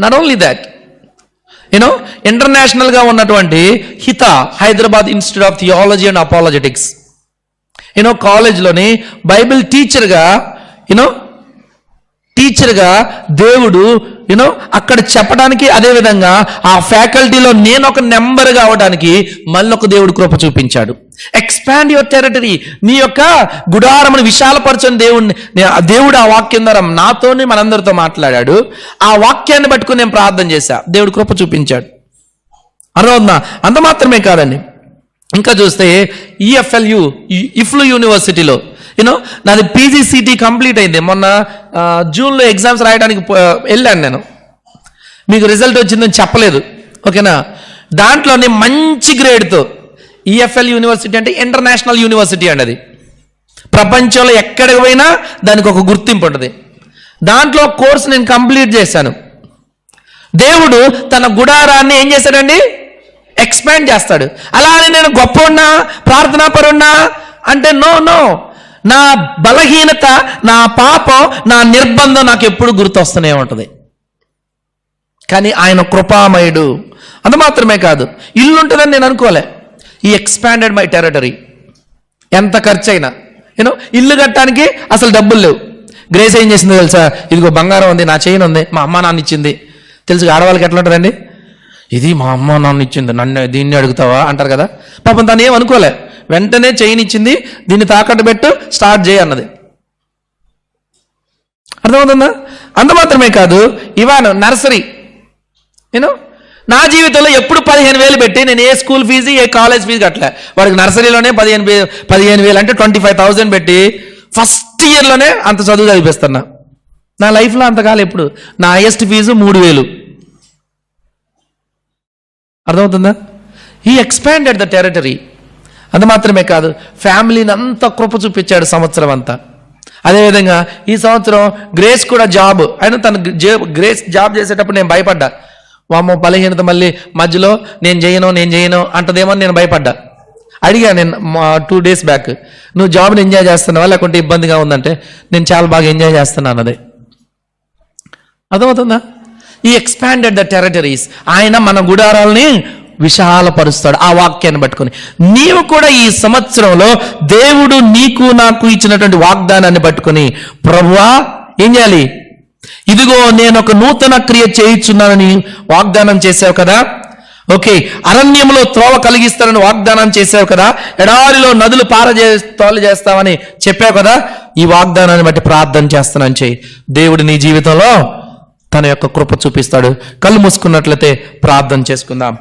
నాట్ ఓన్లీ దాట్, ఇంటర్నేషనల్గా ఉన్నటువంటి HITA, Hyderabad institute of theology and apologetics, కాలేజ్లోని బైబిల్ టీచర్గా దేవుడు అక్కడ చెప్పడానికి, అదేవిధంగా ఆ ఫ్యాకల్టీలో నేను ఒక నెంబర్ కావడానికి మళ్ళీ ఒక దేవుడు కృప చూపించాడు. ఎక్స్పాండ్ యువర్ టెరిటరీ, నీ యొక్క గుడారమును విశాలపరచని దేవుడు ఆ వాక్యం ద్వారా నాతోని మనందరితో మాట్లాడాడు. ఆ వాక్యాన్ని పట్టుకుని నేను ప్రార్థన చేశా, దేవుడు కృప చూపించాడు. అర్థమవుతుందా? అంత మాత్రమే కాదండి, ఇంకా చూస్తే ఈఎఫ్ఎల్యు ఇఫ్లు యూనివర్సిటీలో నాది పీజీసీటీ కంప్లీట్ అయింది. మొన్న జూన్లో ఎగ్జామ్స్ రాయడానికి వెళ్ళాను నేను. మీకు రిజల్ట్ వచ్చిందని చెప్పలేదు, ఓకేనా? దాంట్లోనే మంచి గ్రేడ్తో, ఈఎఫ్ఎల్ యూనివర్సిటీ అంటే ఇంటర్నేషనల్ యూనివర్సిటీ అండి. అది ప్రపంచంలో ఎక్కడికి పోయినా దానికి ఒక గుర్తింపు ఉంటుంది. దాంట్లో కోర్స్ నేను కంప్లీట్ చేశాను. దేవుడు తన గుడారాన్ని ఏం చేశాడండి? ఎక్స్పాండ్ చేస్తాడు. అలా అని నేను గొప్ప ఉన్నా, ప్రార్థనాపరున్నా అంటే నో. నా బలహీనత, నా పాపం, నా నిర్బంధం నాకు ఎప్పుడు గుర్తొస్తూనే ఉంటుంది. కానీ ఆయన కృపామయుడు. అంత మాత్రమే కాదు, ఇల్లు ఉంటుందని నేను అనుకోలే. ఈ ఎక్స్పాండెడ్ మై టెరిటరీ. ఎంత ఖర్చు అయినా ఇల్లు కట్టడానికి అసలు డబ్బులు లేవు. గ్రేస్ ఏం చేసిందో తెలుసా? ఇదిగో బంగారం ఉంది, నా చైన్ ఉంది, మా అమ్మ నాన్న ఇచ్చింది. తెలుసు ఆడవాళ్ళకి ఎట్లా ఉంటుందండి? ఇది మా అమ్మ నాన్న ఇచ్చింది, నన్ను దీన్ని అడుగుతావా అంటారు కదా. పాపం తను ఏం అనుకోలే, వెంటనే చైన్ ఇచ్చింది, దీన్ని తాకట్టు పెట్టు, స్టార్ట్ చేయి అన్నది. అర్థమవుతుందా? అంత మాత్రమే కాదు, ఇవాన్ నర్సరీ నా జీవితంలో ఎప్పుడు 15,000 పెట్టి నేను ఏ స్కూల్ ఫీజు, ఏ కాలేజ్ ఫీజు కట్టలే. వాడికి నర్సరీలోనే 15,000 అంటే 25,000 పెట్టి ఫస్ట్ ఇయర్లోనే అంత చదువు చదివిస్తున్నా. నా లైఫ్లో అంతకాలం ఎప్పుడు. నా హైయెస్ట్ ఫీజు 3,000. అర్థమవుతుందా? ఈ ఎక్స్పాండెడ్ ద టెరిటరీ. అంత మాత్రమే కాదు, ఫ్యామిలీని అంతా కృప చూపించాడు సంవత్సరం అంతా. అదేవిధంగా ఈ సంవత్సరం గ్రేస్ కూడా జాబ్. అయినా తను గ్రేస్ జాబ్ చేసేటప్పుడు నేను భయపడ్డా, వామ్మో బలహీనత మళ్ళీ మధ్యలో నేను చేయను అంటదేమో నేను భయపడ్డా. అడిగా నేను 2 days బ్యాక్, నువ్వు జాబ్ని ఎంజాయ్ చేస్తున్నావా లేకుంటే ఇబ్బందిగా ఉందంటే నేను చాలా బాగా ఎంజాయ్ చేస్తున్నా అన్నది. అర్థమవుతుందా? ఈ ఎక్స్పాండెడ్ ద టెరిటరీస్. ఆయన మన గుడారాలని విశాలపరుస్తాడు ఆ వాక్యాన్ని పట్టుకొని. నీవు కూడా ఈ సంవత్సరంలో దేవుడు నీకు నాకు ఇచ్చినటువంటి వాగ్దానాన్ని పట్టుకొని, ప్రభువా ఏం చేయాలి? ఇదిగో నేను ఒక నూతన క్రియ చేయుచున్నానని వాగ్దానం చేశావు కదా, ఓకే, అరణ్యంలో త్రోవ కలిగిస్తానని వాగ్దానం చేసావు కదా, ఎడారిలో నదులు తోలు చేస్తావని చెప్పావు కదా, ఈ వాగ్దానాన్ని బట్టి ప్రార్థన చేస్తానని చెయ్యి. దేవుడు నీ జీవితంలో తన యొక్క కృప చూపిస్తాడు. కళ్ళు మూసుకున్నట్లయితే ప్రార్థన చేసుకుందాం.